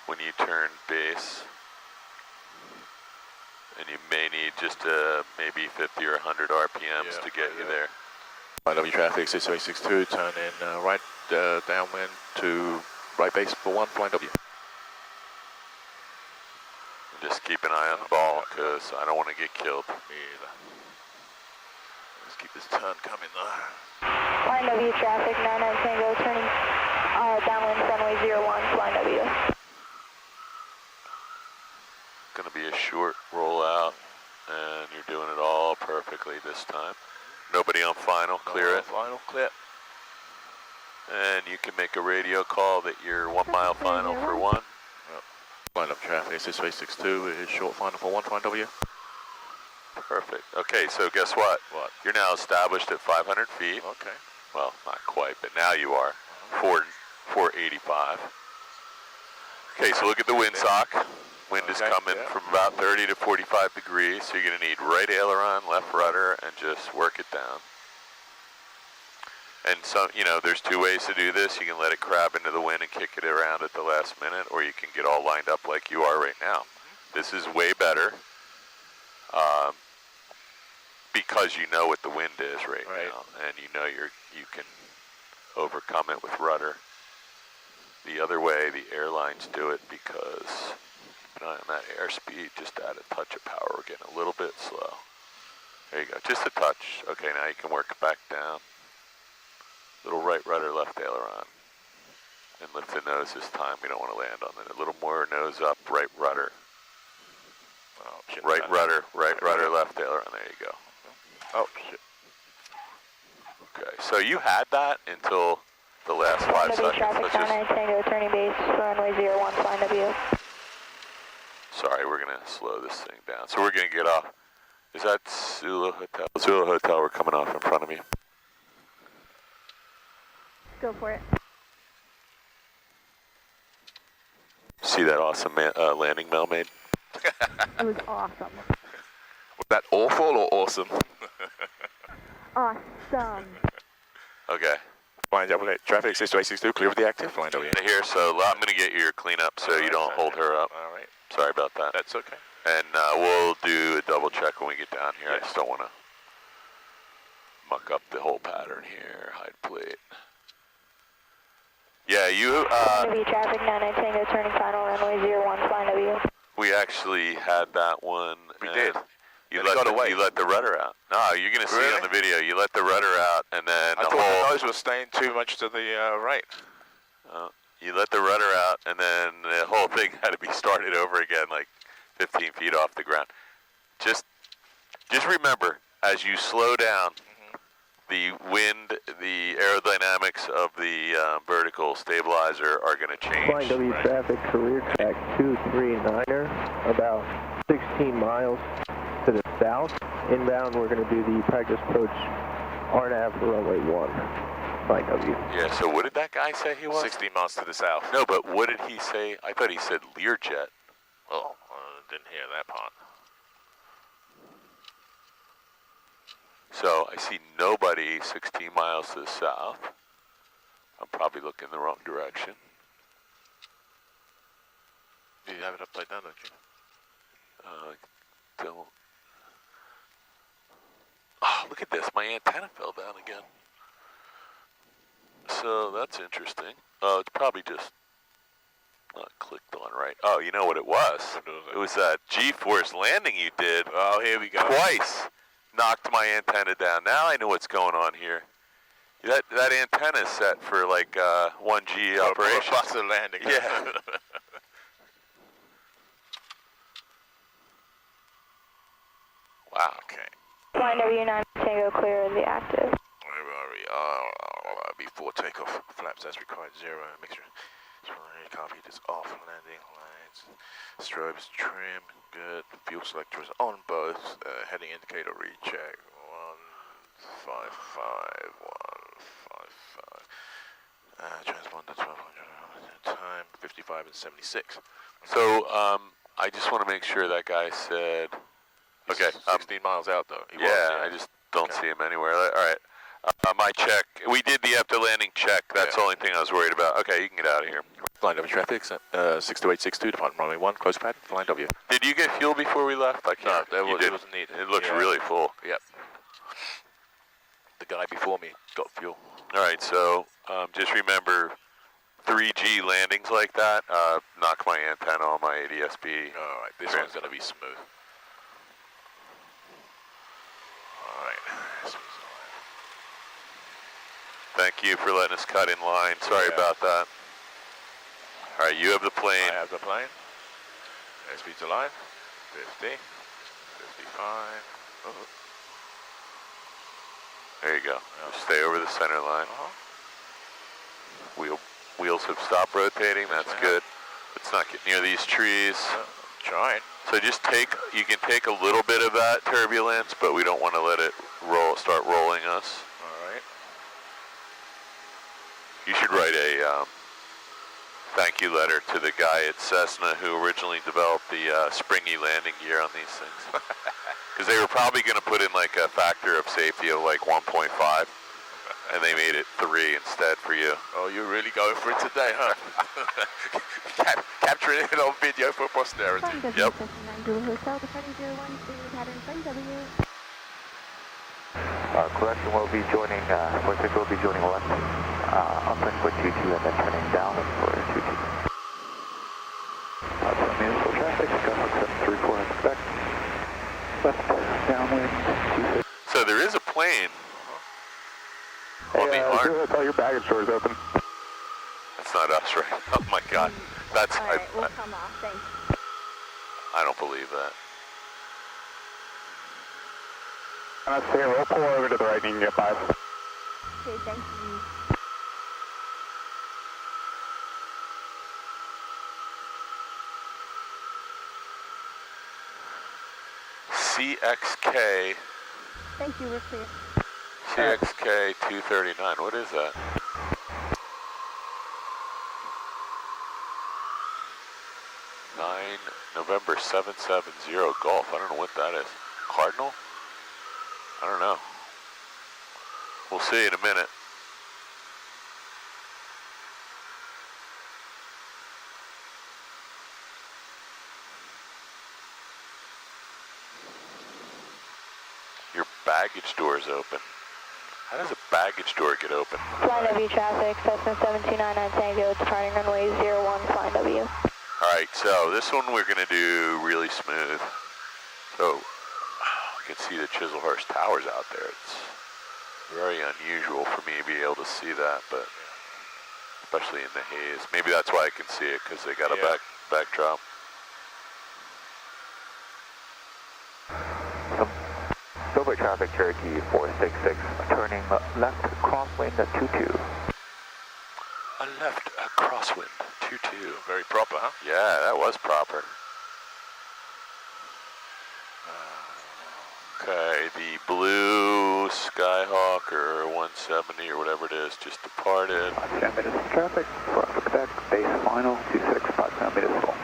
when you turn base. And you may need just maybe 50 or 100 RPMs to get you there. Flying W traffic, 62862, turn in right downwind to right base for 1, flying W. And just keep an eye on the ball, because I don't want to get killed. Me either. Let's keep this turn coming though. Flying W traffic, 99 Tango, turning downwind runway 01, flying W. Going to be a short rollout, and you're doing it all perfectly this time. Nobody on final, clear it. Final, clear. And you can make a radio call that you're 1 mile final for 1. Yep. Flying up traffic, 62862 is short final for 1, flying W. Perfect. Okay, so guess what? What? You're now established at 500 feet. Okay. Well, not quite, but now you are. 485. Okay, so look at the windsock. Wind is coming from about 30 to 45 degrees, so you're going to need right aileron, left rudder, and just work it down. And so, you know, there's two ways to do this. You can let it crab into the wind and kick it around at the last minute, or you can get all lined up like you are right now. This is way better because you know what the wind is right now, and you know you can overcome it with rudder. The other way, the airlines do it because on that airspeed, just add a touch of power. We're getting a little bit slow. There you go, just a touch. Okay, now you can work back down. Little right rudder, left aileron. And lift the nose this time. We don't want to land on it. A little more nose up, right rudder. Oh, shit. Right rudder, left aileron. There you go. Oh, shit. Okay, so you had that until the last 5 seconds. Traffic 99 Tango, turning base, runway 01, flying W. Sorry, we're going to slow this thing down. So we're going to get off. Is that Zulu Hotel? Zulu Hotel, we're coming off in front of me. Go for it. See that awesome landing Mel made? It was awesome. Was that awful or awesome? Awesome. Okay. Flying double eight, traffic 62862, clear of the active, flying double eight. Here, so I'm going to get your cleanup so you don't hold her up. All right. Sorry about that. That's okay. And we'll do a double check when we get down here. Yes. I just don't want to muck up the whole pattern here. Hide plate. Yeah, you... W traffic 99 Tango, turning final, runway 01, flying W. We actually had that one. We did. You And let, it got away. you let the rudder out. No, you're going to see Really? on the video. You let the rudder out, and then I the thought whole... the nose was staying too much to the right. You let the rudder out, and then the whole thing had to be started over again, like 15 feet off the ground. Just remember, as you slow down, the wind, the aerodynamics of the vertical stabilizer are going to change. Flying W traffic, career track 239er, about 16 miles to the south. Inbound, we're going to do the practice approach RNAV for runway 1. Flying W. Yeah, so what did that guy say he was? 16 miles to the south. No, but what did he say? I thought he said Learjet. Oh, didn't hear that part. So I see nobody 16 miles to the south. I'm probably looking the wrong direction. You have it upside down, don't you? Don't. Oh, look at this. My antenna fell down again. So that's interesting. Oh, it's probably just not clicked on right. Oh, you know what it was? It was that G-force landing you did. Oh, here we go. Twice. Knocked my antenna down. Now I know what's going on here. That antenna is set for like 1G operation. For landing. Yeah. Wow. Okay. Flying W9 Tango, clear of the active. Before takeoff, flaps as required, 0, mixture. Copy, it is off, landing lights, strobes trim, good, fuel selector is on both, heading indicator recheck, 155, 155, transponder 1200, time 55 and 76. So I just want to make sure that guy said, okay. 16 miles out though. He was, I just don't see him anywhere. All right. My check. We did the after landing check. That's the only thing I was worried about. Okay, you can get out of here. Flying W traffic, 62862, departing runway 1, close pad, flying W. Did you get fuel before we left? I can't. No, it wasn't needed. It looks really full. Yep. The guy before me got fuel. All right, so just remember 3G landings like that, knock my antenna on my ADS-B. All right, this one's going to be smooth. All right. Thank you for letting us cut in line. Sorry about that. All right, you have the plane. I have the plane. Airspeed to line. 50. 55. There you go. Just stay over the center line. Wheels have stopped rotating. That's good. Let's not get near these trees. Trying. So just you can take a little bit of that turbulence, but we don't want to let it start rolling us. All right. You should write a thank you letter to the guy at Cessna who originally developed the springy landing gear on these things. Because they were probably going to put in like a factor of safety of like 1.5. and they made it 3 instead for you. Oh, you're really going for it today, huh? Capturing it on video for posterity. Flying W Yep. Cessna 9 Zulu Hotel, departing 01, staying pattern flight W. Correction, we'll be joining, we'll be joining left, upwind for 22 and then turning downwind for 22. Municipal traffic, Skyhawk 734 expect. Left, downwind, 26. So there is a plane on the Hey, arm. Hotel, your baggage door is open. That's not us, right? Oh my God, that's All right, we'll come off. Thanks. I don't believe that. We'll pull over to the right and you can get by. Okay, thank you. CXK, Thank you, we're clear. CXK 239. What is that? November 770 Golf. I don't know what that is. Cardinal? I don't know. We'll see in a minute. Your baggage door is open. How does a baggage door get open? Flying W traffic, Cessna 7299 Tango, departing runway 01, flying W. Alright, so this one we're going to do really smooth. So, you can see the Chislehurst Towers out there. It's very unusual for me to be able to see that, but especially in the haze. Maybe that's why I can see it, because they got a backdrop. Silver traffic, Cherokee 466, turning left, crosswind at 22. A left, a crosswind, 22. Very proper, huh? Yeah, that was proper. Okay, the blue Skyhawk or 170 or whatever it is just departed. 10 minutes of traffic, for Quebec, base final, 2659 municipal.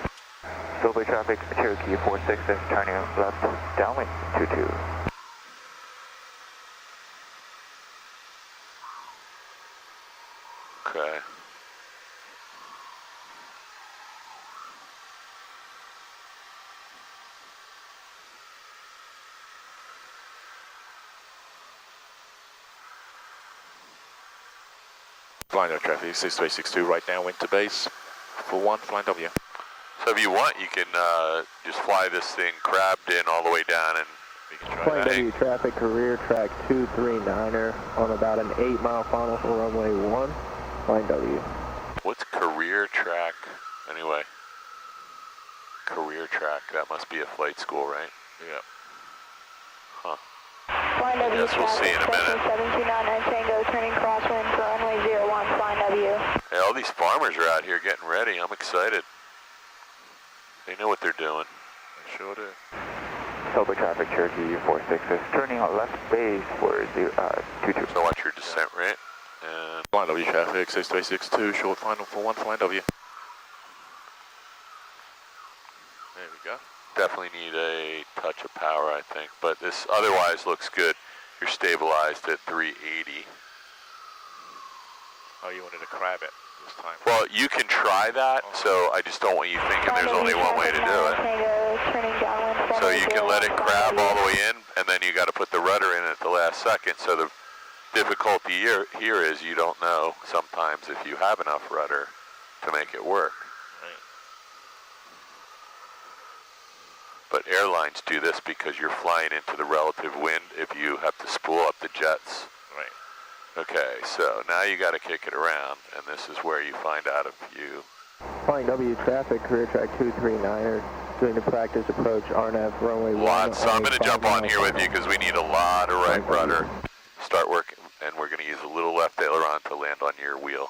Silver traffic, Cherokee 466, turning left, downwind 22. Okay. Flying no traffic, 6362 right now, wind to base. For 1, flying W. So if you want, you can just fly this thing crabbed in all the way down and we can try Flying that. W traffic, career track 239er on about an 8-mile final for runway 1. Flying W. What's career track? Anyway, career track, that must be a flight school, right? Yeah. Huh. Flying W Guess we'll see in a traffic, minute. Cessna 7299 Tango, turning crosswind for runway 01, flying W. Hey, all these farmers are out here getting ready. I'm excited. They know what they're doing. They sure do. Silver traffic, Cherokee 466, turning left base for 22. So watch your descent rate. And Flying W traffic, 6362, short final for 1, flying W. There we go. definitely need a touch of power, I think. But this otherwise looks good. You're stabilized at 380. Oh, you wanted to crab it this time? Well, you can try that, so I just don't want you thinking there's only one way to do it. So you can let it crab all the way in, and then you got to put the rudder in at the last second. So the difficulty here is you don't know sometimes if you have enough rudder to make it work. Right. But airlines do this because you're flying into the relative wind if you have to spool up the jets. Right. Okay, so now you got to kick it around, and this is where you find out if you... Flying W traffic, career track 239er, doing the practice approach, RNAV runway 1. Lots, so I'm going to jump on here with you because we need a lot of right rudder. Start working, and we're going to use a little left aileron to land on your wheel.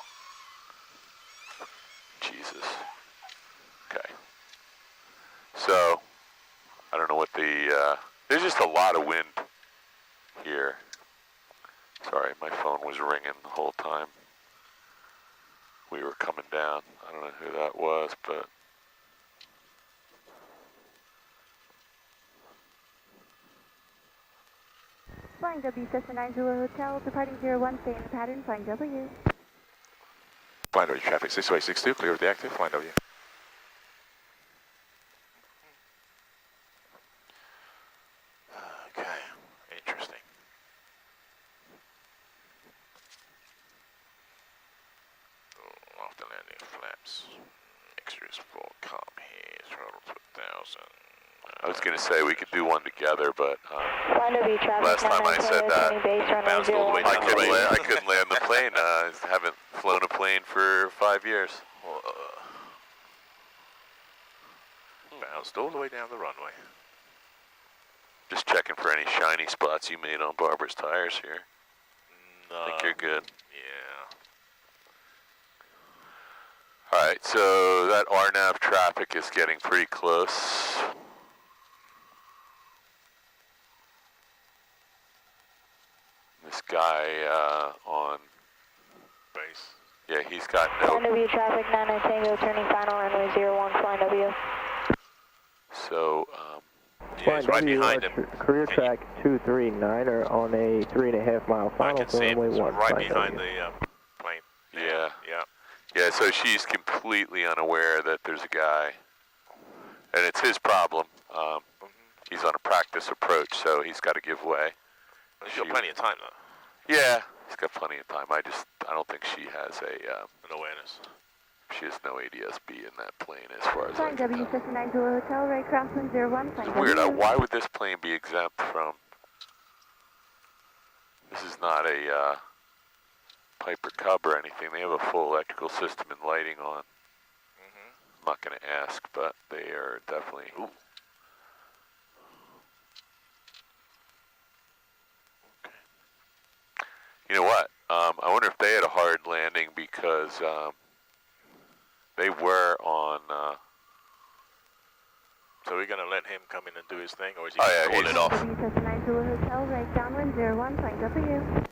Jesus. Okay. So, I don't know what the, there's just a lot of wind here. Sorry, my phone was ringing the whole time. We were coming down. I don't know who that was, but... Flying Flying W, Cessna 90 Hotel, departing 01, stay in the pattern, flying W. Flying W traffic 62862, clear of the active, flying W. Okay, interesting. After landing flaps, mixtures full, calm here, throttle to 1,000. I was going to say we could do one together, but Flying W traffic. last time I said that, base runway bounced all the way 01. I couldn't land the plane. I haven't flown a plane for 5 years. Bounced all the way down the runway. Just checking for any shiny spots you made on Barbara's tires here. I think you're good. Yeah. Alright, so that RNAV traffic is getting pretty close. This guy on Base. yeah, he's got Flying no. W traffic 99 Tango, turning final runway 01, flying W. So Yeah, he's right behind him. Career track 239er on a 3.5 mile I final can for see him. runway He's 1. right flying behind W. the plane. yeah, Yeah. yeah. So she's completely unaware that there's a guy, and it's his problem. He's on a practice approach, so he's got to give way. He's got plenty of time though. Yeah, he's got plenty of time. I don't think she has An awareness. she has no ADS-B in that plane as far as I Flying can W, tell. Cessna 90 Hotel, right crosswind 01, flying It's weird. W. Why would this plane be exempt from? This is not a Piper Cub or anything. They have a full electrical system and lighting on. I'm not going to ask, but they are definitely. Ooh. Okay. You know what? I wonder if they had a hard landing because they were on. So we're gonna let him come in and do his thing, or is he Oh, gonna yeah, call it off? W, Cessna 90 Hotel, right downwind 01, flying W.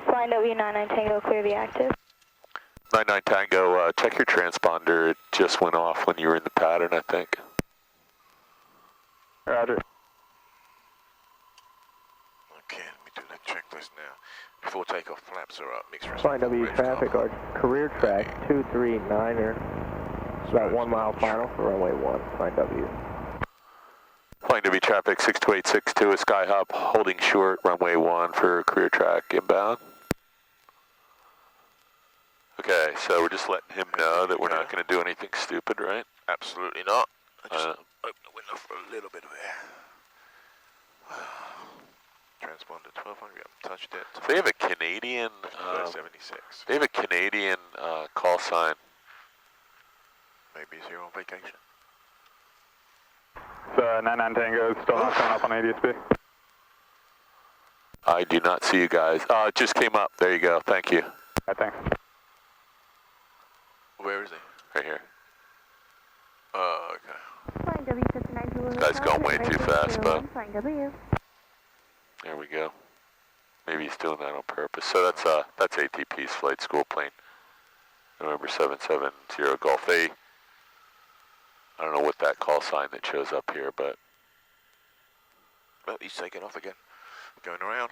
Flying W 99 Tango, clear the active. 99 Tango, check your transponder. It just went off when you were in the pattern, I think. Roger. Okay, let me do that checklist now. Before takeoff, flaps are up. Mixed Flying W ridge traffic, car. our career track 239er. It's about 1 mile final for runway 1. Flying W. Flying W traffic 62862 is Skyhop, holding short runway 1 for career track inbound. Okay, so we're just letting him know that we're not going to do anything stupid, right? Absolutely not. I just open the window for a little bit of air. Transponder 1200, we haven't touched it. So they have a Canadian, 76. they have a Canadian call sign. Maybe he's here on vacation. 99 Tango is still not coming up on ADS-B. I do not see you guys. It just came up. There you go. Thank you. Right, thanks. Where is he? Right here. Okay. Flying W, Cessna 90 Hotel, Guy's going way right too base fast, 01, flying W. There we go. Maybe he's doing that on purpose. So that's ATP's flight school plane. November 770 Golf. I don't know what that call sign that shows up here, but. Well, he's taking off again. Going around.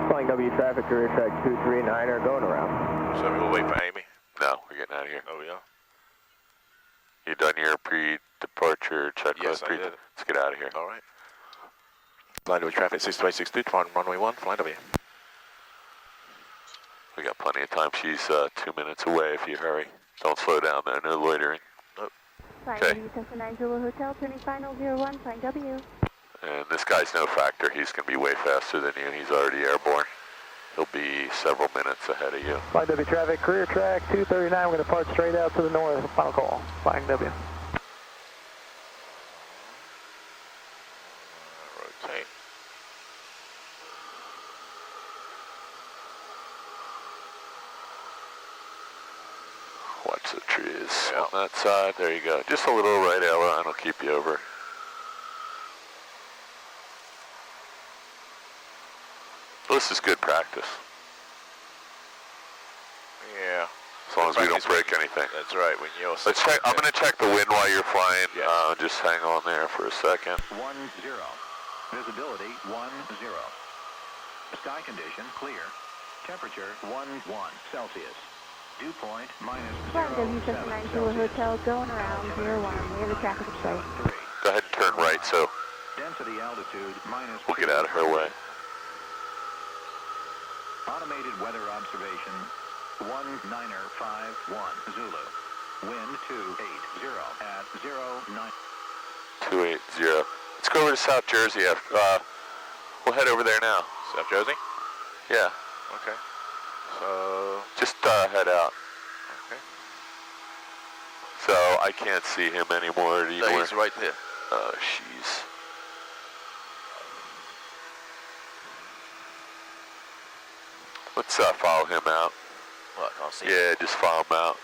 Flying W traffic, career track 239er, going around. So we'll wait for Amy. No, we're getting out of here. Oh, we are? You done your pre-departure checklist? Yes, I did. Let's get out of here. All right. Flying W traffic 62862, flying runway 1, flying W. We got plenty of time. She's 2 minutes away if you hurry. Don't slow down there, no loitering. Flying Okay. W, Cessna 90 Hotel, turning final 01, flying W. And this guy's no factor. He's going to be way faster than you. He's already airborne. He'll be several minutes ahead of you. Flying W traffic, career track 239, we're going to depart straight out to the north, final call. Flying W. Rotate. Watch the trees on that side. There you go. Just a little right aileron will keep you over. This is good practice. Yeah. as long as we don't break anything. That's right. When you're. Let's check. I'm going to check the wind while you're flying. Yeah. Just hang on there for a second. 10. Visibility 10. Sky condition clear. Temperature 11 Celsius. Dew point minus Flight W790 Hotel going around 01. We have the traffic at sight. Go ahead and turn right so Density altitude minus we'll get out of her way. Automated weather observation 1951 Zulu. Wind 280 at 09. 280. Let's go over to South Jersey. We'll head over there now. South Jersey? Yeah. Okay. So. Just head out. Okay. So I can't see him anymore. So he's right there. Oh, jeez. Let's follow him out. What? I'll see. Yeah, just follow him out.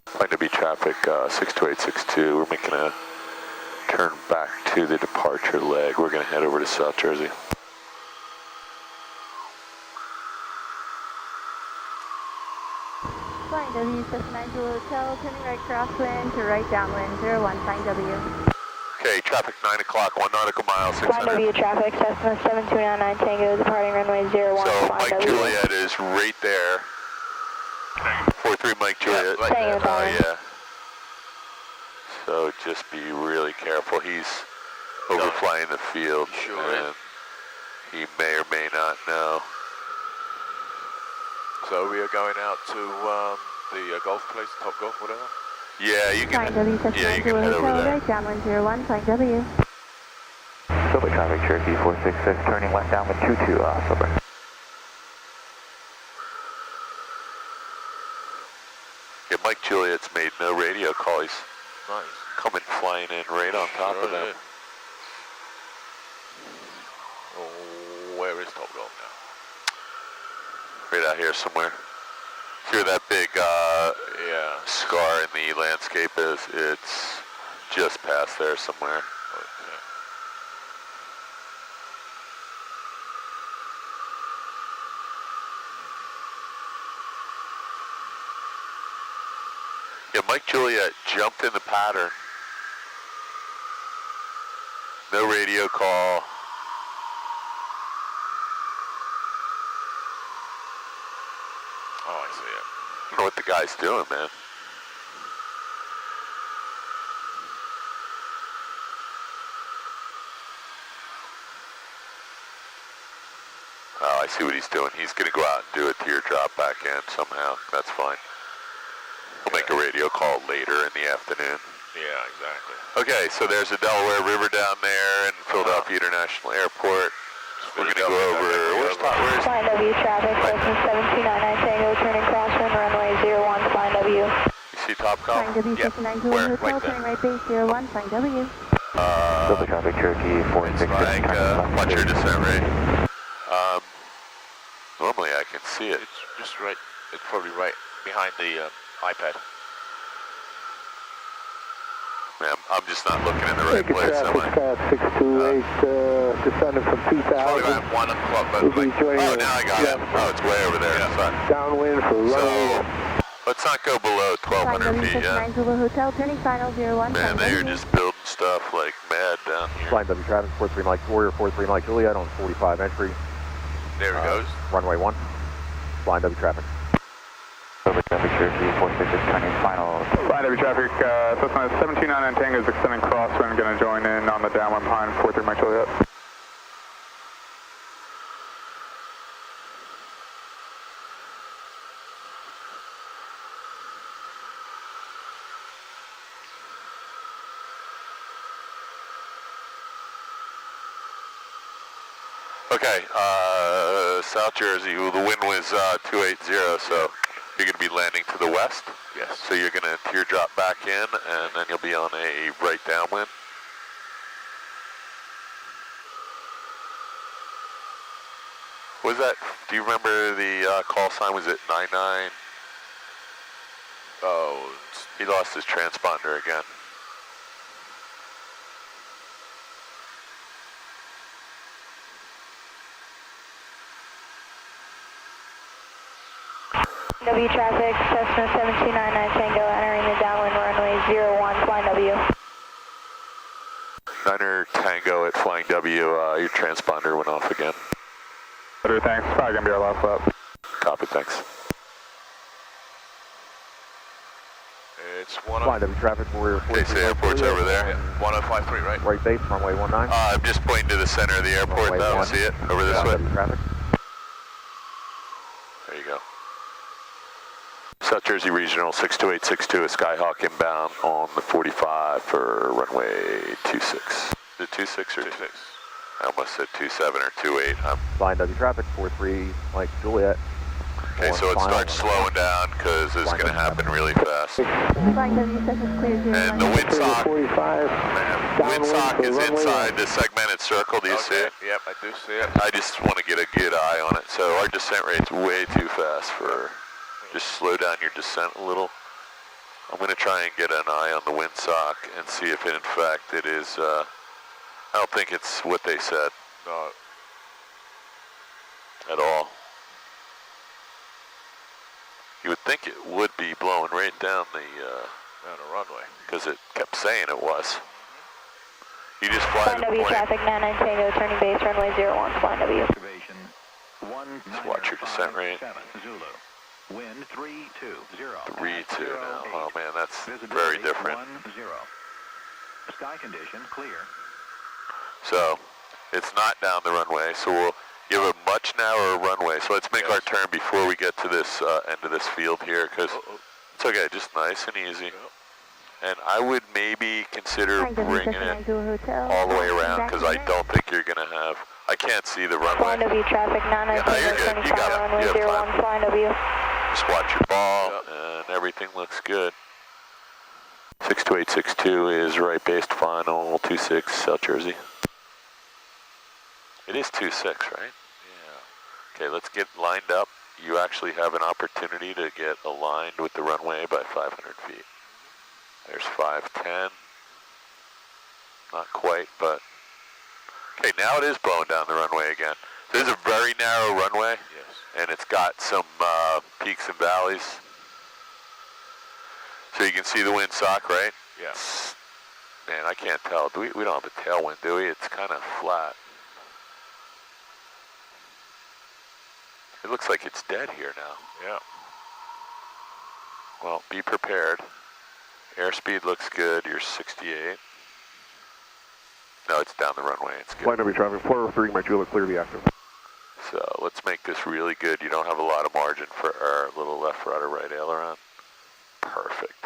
Find to be traffic 62862. We're making a turn back to the departure leg. We're going to head over to South Jersey. Flying W790 Hotel, turning right crosswind to right downwind 01. Flying W. Okay, traffic 9 o'clock, 1 nautical mile, 600. Flying W traffic, Cessna 7299 Tango, departing runway 01. So Flying Mike W. Juliet is right there. 43 Mike Juliet. Right there. Yeah. So just be really careful. He's overflying the field, Sure and he may or may not know. So we are going out to the golf place, Top Golf, whatever? Yeah, you Flying can. W790 Yeah, you can head over Hotel, there. right downwind 01. Flying W. Silver traffic, Cherokee 466, turning left downwind 22, Silver. Yeah, Mike Juliet's made no radio call. He's Nice. coming flying in right on top of them. Oh, where is Top Golf now? Right out here somewhere. See where that big scar in the landscape is? It's just past there somewhere. Okay. Yeah, Mike Juliet jumped in the pattern. No radio call. Oh, I see it. I don't know what the guy's doing, man. Oh, I see what he's doing. He's going to go out and do a teardrop back in somehow. That's fine. We'll make a radio call later in the afternoon. Yeah, exactly. Okay, so there's the Delaware River down there and Philadelphia International Airport. We're going to go over, where's Flying W traffic, Cessna 7299 Tango, turning crosswind, runway 01. Flying W. You see Top Golf? Flying W790 Where? Hotel, Right there. turning right base 01. Flying W. Silver traffic, Cherokee It's 466, like, turning left watch your 2. descent rate. Normally I can see it. It's just right, it's probably right behind the iPad. Man, I'm just not looking in the right place, am I? Traffic 628, descending from Probably 2000. around 1 o'clock, but We'll be joining Oh, now I got it. Oh, it's way over there. downwind for runway. So, let's not go below Flying 1,200 feet yet. W790 Hotel, turning final 01. Man, they are Flying W. just building stuff like mad down here. Flying W traffic, 43 Mike Warrior, 43 Mike Juliet on 45 entry. there it goes. Runway 1. Flying W traffic. Silver traffic, Cherokee 466, turning final. Flying W traffic, Cessna 7299 Tango is extending crosswind, going to join in on the downwind behind 43 Mike Juliet. Okay, South Jersey, well, the wind was 280, so you're going to be landing to the west. Yes. So you're going to teardrop back in, and then you'll be on a right downwind. Was that, do you remember the call sign? Was it 99? Oh, He lost his transponder again. W traffic, Cessna 7299 Tango entering the downwind runway 01, flying W. Niner Tango at Flying W, your transponder went off again. Roger, thanks. Probably going to be our last lap. Copy, thanks. It's Flying W traffic, we're Okay, so the airport's over there. 1053, right? right base, runway 19. I'm just pointing to the center of the airport, Runway though. 1. See it? Over this way. W traffic. There you go. South Jersey Regional 62862, a Skyhawk inbound on the 45 for runway 26. Is it 26 or 26? I almost said 27 or 28. Flying W traffic, 43 Mike Juliet. Okay, so it starts slowing down because it's going to happen really fast. Flying W Cessna clear 01. And the windsock, 45. man, windsock is inside the segmented circle. Do you see it? Yep, I do see it. I just want to get a good eye on it. So our descent rate's way too fast for, just slow down your descent a little. I'm going to try and get an eye on the windsock and see if in fact it is, I don't think it's what they said. No. At all. You would think it would be blowing right down the runway. Because it kept saying it was. You just fly Flying the W plane. traffic, 99 Tango, turning base, runway 01, flying W. Observation 1 Just watch your descent rate. Zulu. Wind 320. 3-2 now. Oh man, that's Visibility very different. 10. Sky condition clear. So it's not down the runway, so we'll give a much narrower runway. So let's make our turn before we get to this end of this field here, because it's okay, just nice and easy. And I would maybe consider bringing it all the way around, because I don't think you're going to have, I can't see the runway. Flying W traffic, 99 Tango, 25, runway 01, flying W. Just watch your ball, and everything looks good. 62862 is right based final, 26 South Jersey. It is 26, right? Yeah. Okay, let's get lined up. You actually have an opportunity to get aligned with the runway by 500 feet. There's 510. Not quite, but... Okay, now it is blowing down the runway again. This is a very narrow runway. Yes. And it's got some peaks and valleys. So you can see the windsock, right? Yeah. Man, I can't tell. We don't have a tailwind, do we? It's kind of flat. It looks like it's dead here now. Yeah. Well, be prepared. Airspeed looks good. You're 68. No, it's down the runway. It's good. Flying W traffic, 403 Mike Juliet, clear to be active. So let's make this really good. You don't have a lot of margin for our little left rudder, right aileron. Perfect.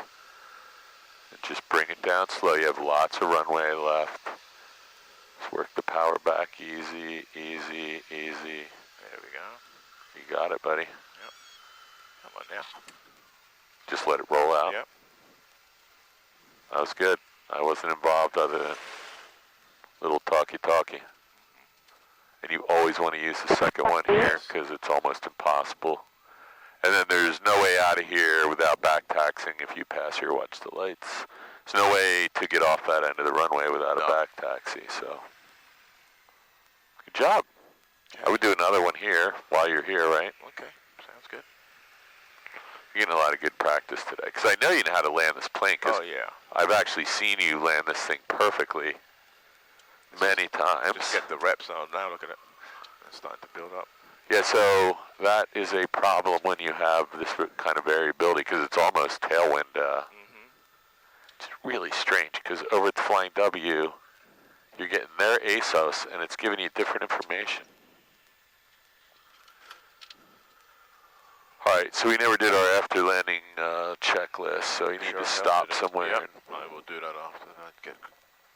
And just bring it down slow. You have lots of runway left. Just work the power back easy, easy, easy. There we go. You got it, buddy. Yep. Come on now. Just let it roll out. Yep. That was good. I wasn't involved other than little talkie-talkie. And you always want to use the second one here because it's almost impossible. And then there's no way out of here without back taxing if you pass here, watch the lights. There's no way to get off that end of the runway without a back taxi, so. Good job. I would do another one here while you're here, right? Okay, sounds good. You're getting a lot of good practice today, because I know you know how to land this plane, because I've actually seen you land this thing perfectly many times. Just get the reps on now, look at it. It's starting to build up. Yeah, so that is a problem when you have this kind of variability, because it's almost tailwind. It's really strange, because over at the Flying W, you're getting their ASOS, and it's giving you different information. All right, so we never did our after landing checklist, so you need to stop somewhere. Yep, I will do that after that. Get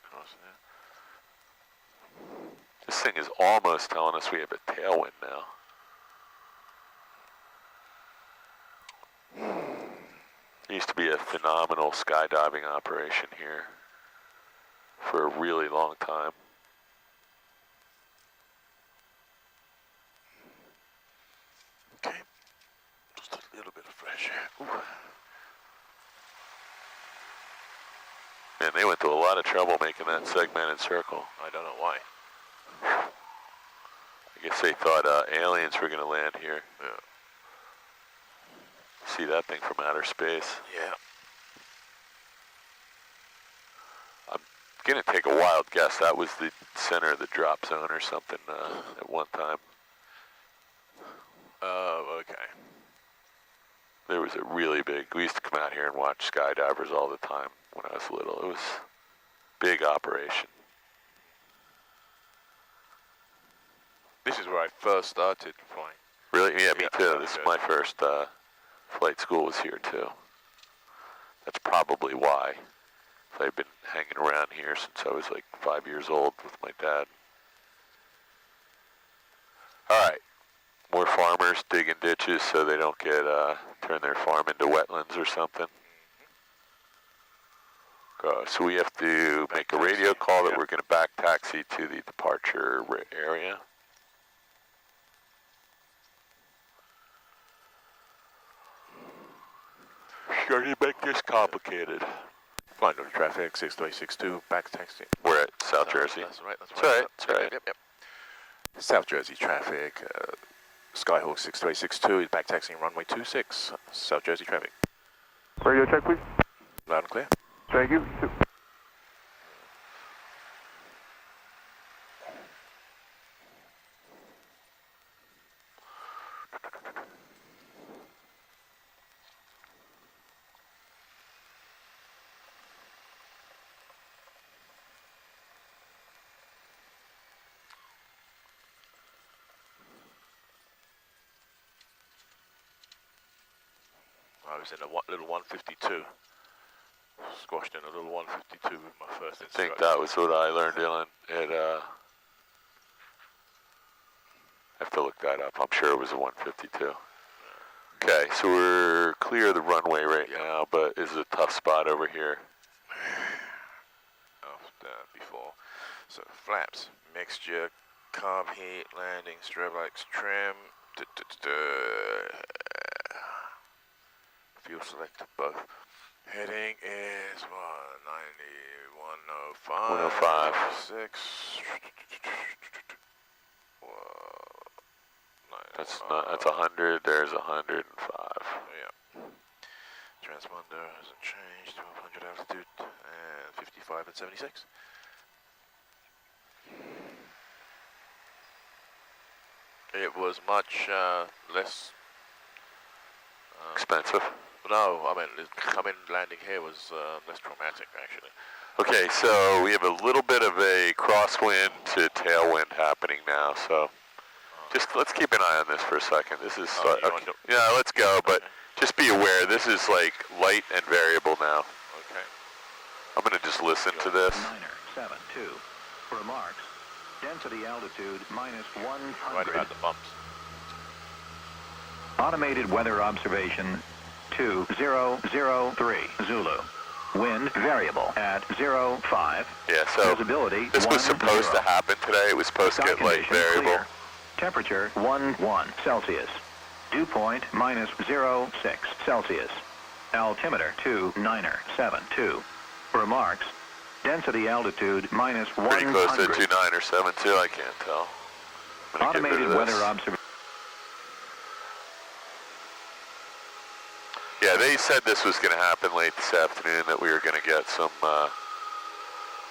across there. This thing is almost telling us we have a tailwind now. It used to be a phenomenal skydiving operation here for a really long time. Okay, just a little bit of fresh air. Ooh. Man, they went to a lot of trouble making that segmented circle. I don't know why. I guess they thought aliens were going to land here. Yeah. See that thing from outer space. Yeah. I'm gonna take a wild guess. That was the center of the drop zone or something at one time. Oh, okay. There was a really big, we used to come out here and watch skydivers all the time when I was little. It was a big operation. This is where I first started flying. Really? Yeah, me too. Yeah, This is good. my first flight school was here too. That's probably why. I've been hanging around here since I was like 5 years old with my dad. All right. More farmers digging ditches so they don't get turn their farm into wetlands or something. So we have to make a radio call that we're going to back taxi to the departure area. Starting to make this complicated. Flying over traffic, 62862, back taxi. We're at South Jersey. That's right, that's It's right. all right, it's all right. Yep. South Jersey traffic, Skyhawk 62862 is back taxiing runway 26, South Jersey traffic. Radio check, please. Loud and clear. Thank you. I was in a little 152. Squashed in a little 152 with my first I instructor. think that was what I learned, Dylan. I have to look that up. I'm sure it was a 152. Okay, so we're clear of the runway right now, but this is a tough spot over here. Before. So flaps, mixture, carb heat, landing, strobe lights, trim. Fuel select both. Heading is 190, 105, 6. That's 100. There's 105. Yeah. Transponder hasn't changed. 1200 altitude and 55 and 76. It was much less expensive. No, I mean coming landing here was less traumatic actually. Okay, so we have a little bit of a crosswind to tailwind happening now. So just let's keep an eye on this for a second. This is okay. Yeah, let's go. But just be aware, this is like light and variable now. Okay. I'm gonna just listen to this. 972. Remarks. Density altitude minus 100. Right about the bumps. Automated weather observation 2003 Zulu. Wind variable at 05. Yeah, so visibility this was supposed to happen today. It was supposed to get light variable. Clear. Temperature 11 Celsius. Dew point minus 06 Celsius. Altimeter 2972. Remarks. Density altitude minus 100. Pretty close to 29 or 72, I can't tell. Automated weather observation. Yeah, they said this was going to happen late this afternoon, that we were going to get some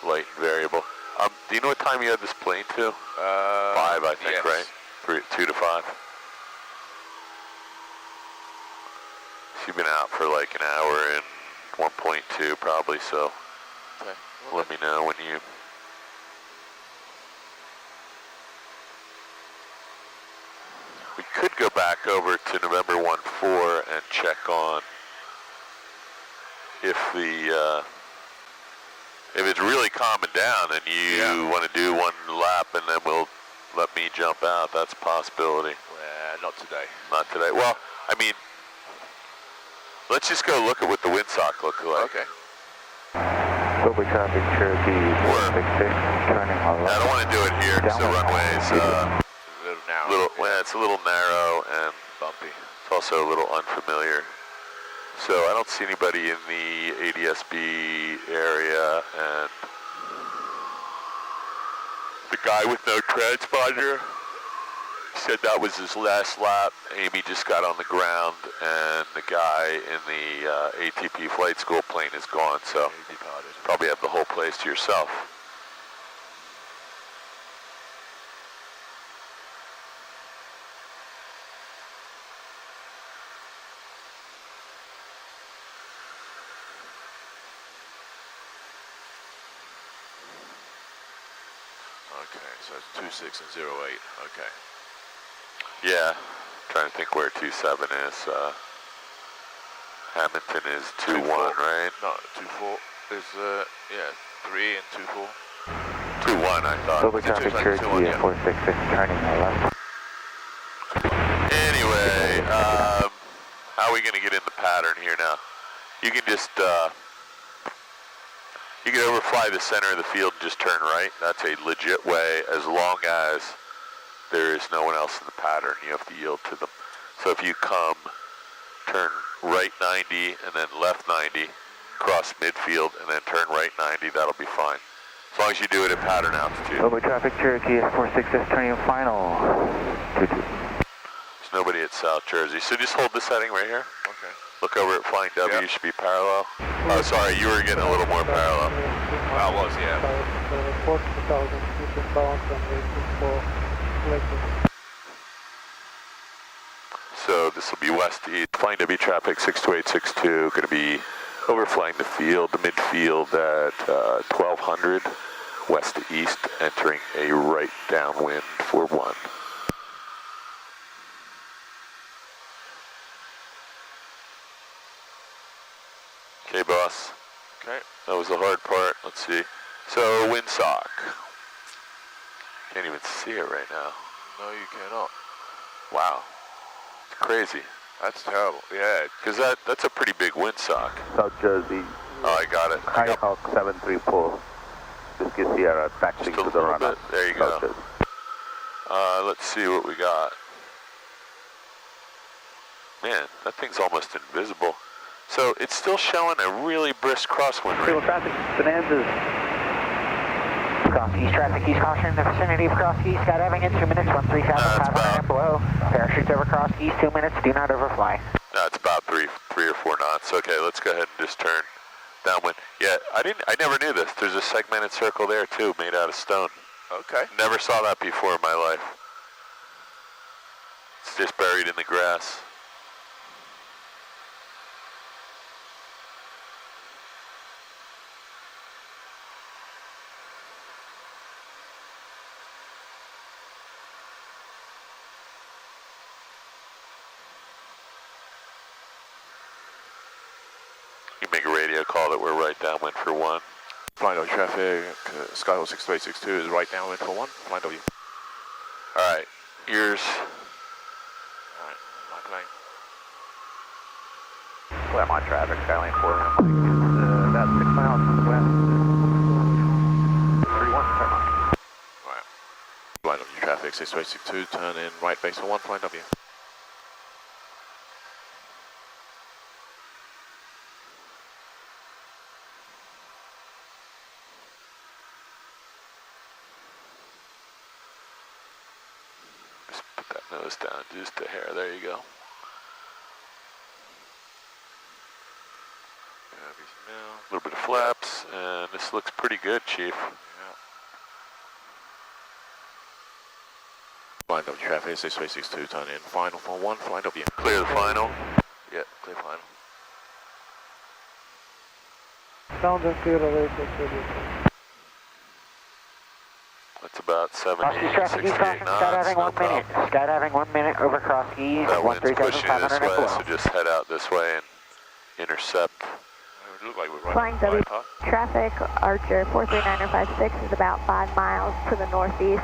light and variable. Do you know what time you had this plane to? 5, I think, yes. Right? 2 to 5. She's been out for like an hour and 1.2 probably, so okay. Let me know when you... We could go back over to November 1-4 and check on if the if it's really calming down and you want to do one lap and then let me jump out. That's a possibility. Not today. Not today. Well, I mean, let's just go look at what the windsock looks like. Okay. Over traffic, Cherokee 466, turning on left. I don't want to do it here because the runway's a little narrow. Well, it's a little narrow and bumpy. It's also a little unfamiliar. So I don't see anybody in the ADSB area, and the guy with no transponder, Said that was his last lap. Amy just got on the ground, and the guy in the ATP flight school plane is gone, so probably have the whole place to yourself. Okay, so it's 26 and 08. Okay. Yeah, trying to think where 27 is. Hamilton is 2-1, right? No, 2-4 is, yeah, 3 and 2-4. 2-1, I thought. Global traffic Cherokee 466 turning left. Anyway, how are we going to get in the pattern here now? You can just, you can overfly the center of the field and just turn right. That's a legit way, as long as there is no one else in the pattern. You have to yield to them. So if you come, turn right 90 and then left 90, cross midfield and then turn right 90, that'll be fine. As long as you do it at pattern altitude. Global traffic Cherokee 466 turning final. 22. There's nobody at South Jersey, so just hold the setting right here. Okay. Look over at Flying W, you should be parallel. Oh, sorry, you were getting a little more parallel. I was, yeah. 40,000, you can bounce and waiting for Lakers. So this will be west to east. Flying W traffic 62862, going to be overflying the field, the midfield at 1200, west to east, entering a right downwind for 1. Okay, boss. Okay. That was the hard part. Let's see. So, windsock. Can't even see it right now. No, you cannot. Wow. It's crazy. That's terrible. Yeah. Because that's a pretty big windsock. South Jersey. Oh, I got it. High Hawk 734. Whiskey Sierra taxiing to the runway. There you go. Let's see what we got. Man, that thing's almost invisible. So it's still showing a really brisk crosswind rate. Traffic, Bonanzas. Cross east traffic, east caution in the vicinity of cross east. Skydiving in 2 minutes, 13,500 and below. Parachutes over cross east, 2 minutes, do not overfly. That's about three or 4 knots. Okay, let's go ahead and just turn downwind. Yeah, I never knew this. There's a segmented circle there too, made out of stone. Okay. Never saw that before in my life. It's just buried in the grass. You make a radio call that we're right downwind for 1. Flying W traffic, Skyhawk 62862 is right downwind for 1. Flying W. Alright, here's... Alright, my plane. Clear my traffic, Skyline 4. About 6 miles from the west. 31, turn on. Right. Flying W traffic 62862, turn in right base for 1. Flying W. Nose down just a hair, there you go. A little bit of flaps, and this looks pretty good, Chief. Yeah. Flying W traffic 62862, turn in final for 1. Flying W. Clear the final. Yeah, clear final. Sound and clear away for That's about 70, Cross east traffic, east 68 caution, knots, skydiving no 1 minute. problem. Skydiving 1 minute over cross east, That wind's pushing you this 13,500 and way, below. so just head out this way and intercept. It looked like we're Flying W traffic, Archer 43956 is about 5 miles to the northeast,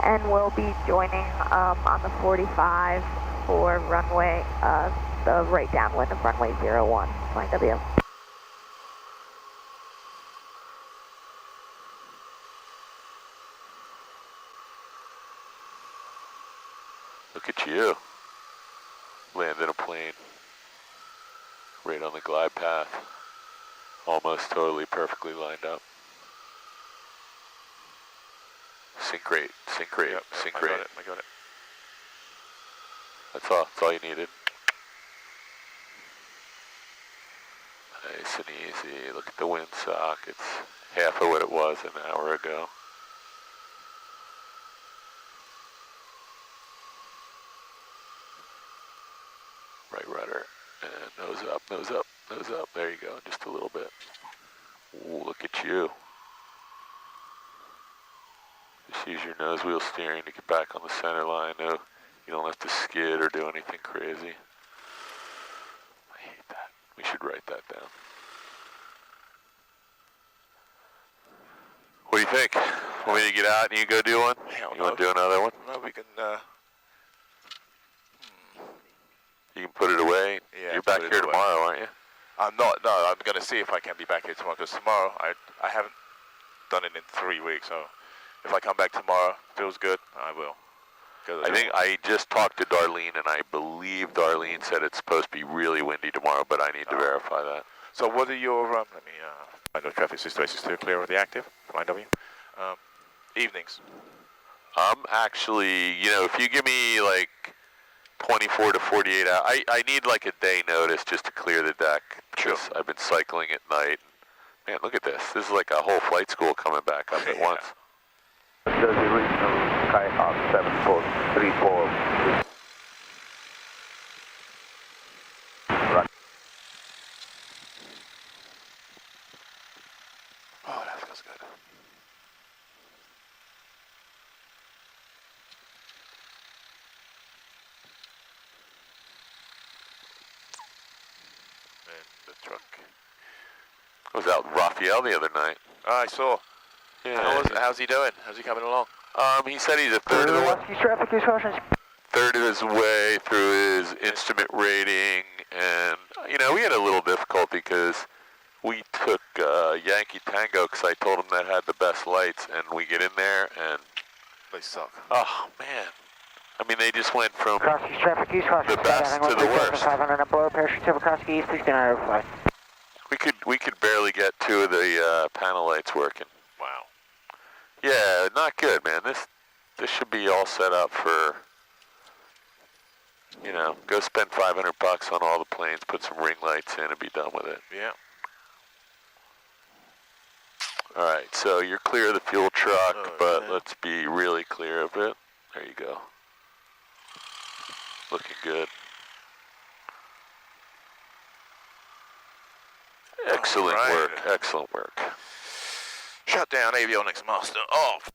and we'll be joining on the 45 for runway, the right downwind of runway 01. Flying W. Look at you. Landed a plane right on the glide path. Almost totally perfectly lined up. Sync rate, sync rate, Yep, sync I rate. got it. That's all you needed. Nice and easy. Look at the windsock. It's half of what it was an hour ago. Right rudder. And nose up, nose up, nose up. There you go. Just a little bit. Ooh, look at you. Just use your nose wheel steering to get back on the center line. No, you don't have to skid or do anything crazy. I hate that. We should write that down. What do you think? Want me to get out and you go do one? Hell you want to do another one? No, we can, You can put it away. Yeah, you're back here tomorrow, aren't you? I'm not, no, I'm going to see if I can be back here tomorrow, because tomorrow, I haven't done it in 3 weeks, so if I come back tomorrow, feels good, I will. I think I just talked to Darlene, and I believe Darlene said it's supposed to be really windy tomorrow, but I need to verify that. So what are your, let me find out traffic situation still clear of the active, from IW. Evenings. Actually, you know, if you give me like 24 to 48 hours, I need like a day notice just to clear the deck. Sure. I've been cycling at night. Man, look at this. This is like a whole flight school coming back up at once. Jersey Regional Skyhawk 7434. Run. Oh, that feels good. And the truck. I was out with Raphael the other night. Oh, I saw. Yeah. How's he doing? How's he coming along? He said he's a third of the way. Third of his way through his instrument rating, and you know, we had a little difficulty because we took Yankee Tango because I told him that had the best lights, and we get in there and they suck. Oh man, I mean they just went from Cross-East traffic, East Cross the best to the worst. 500 and below, parachute over Cross-East, please do not overfly. We could barely get two of the panel lights working. Wow. Yeah, not good, man. This should be all set up for, you know, go spend $500 on all the planes, put some ring lights in, and be done with it. Yeah. All right, so you're clear of the fuel truck, but yeah. let's be really clear of it. There you go. Looking good. Excellent work. Excellent work. Shut down avionics master off.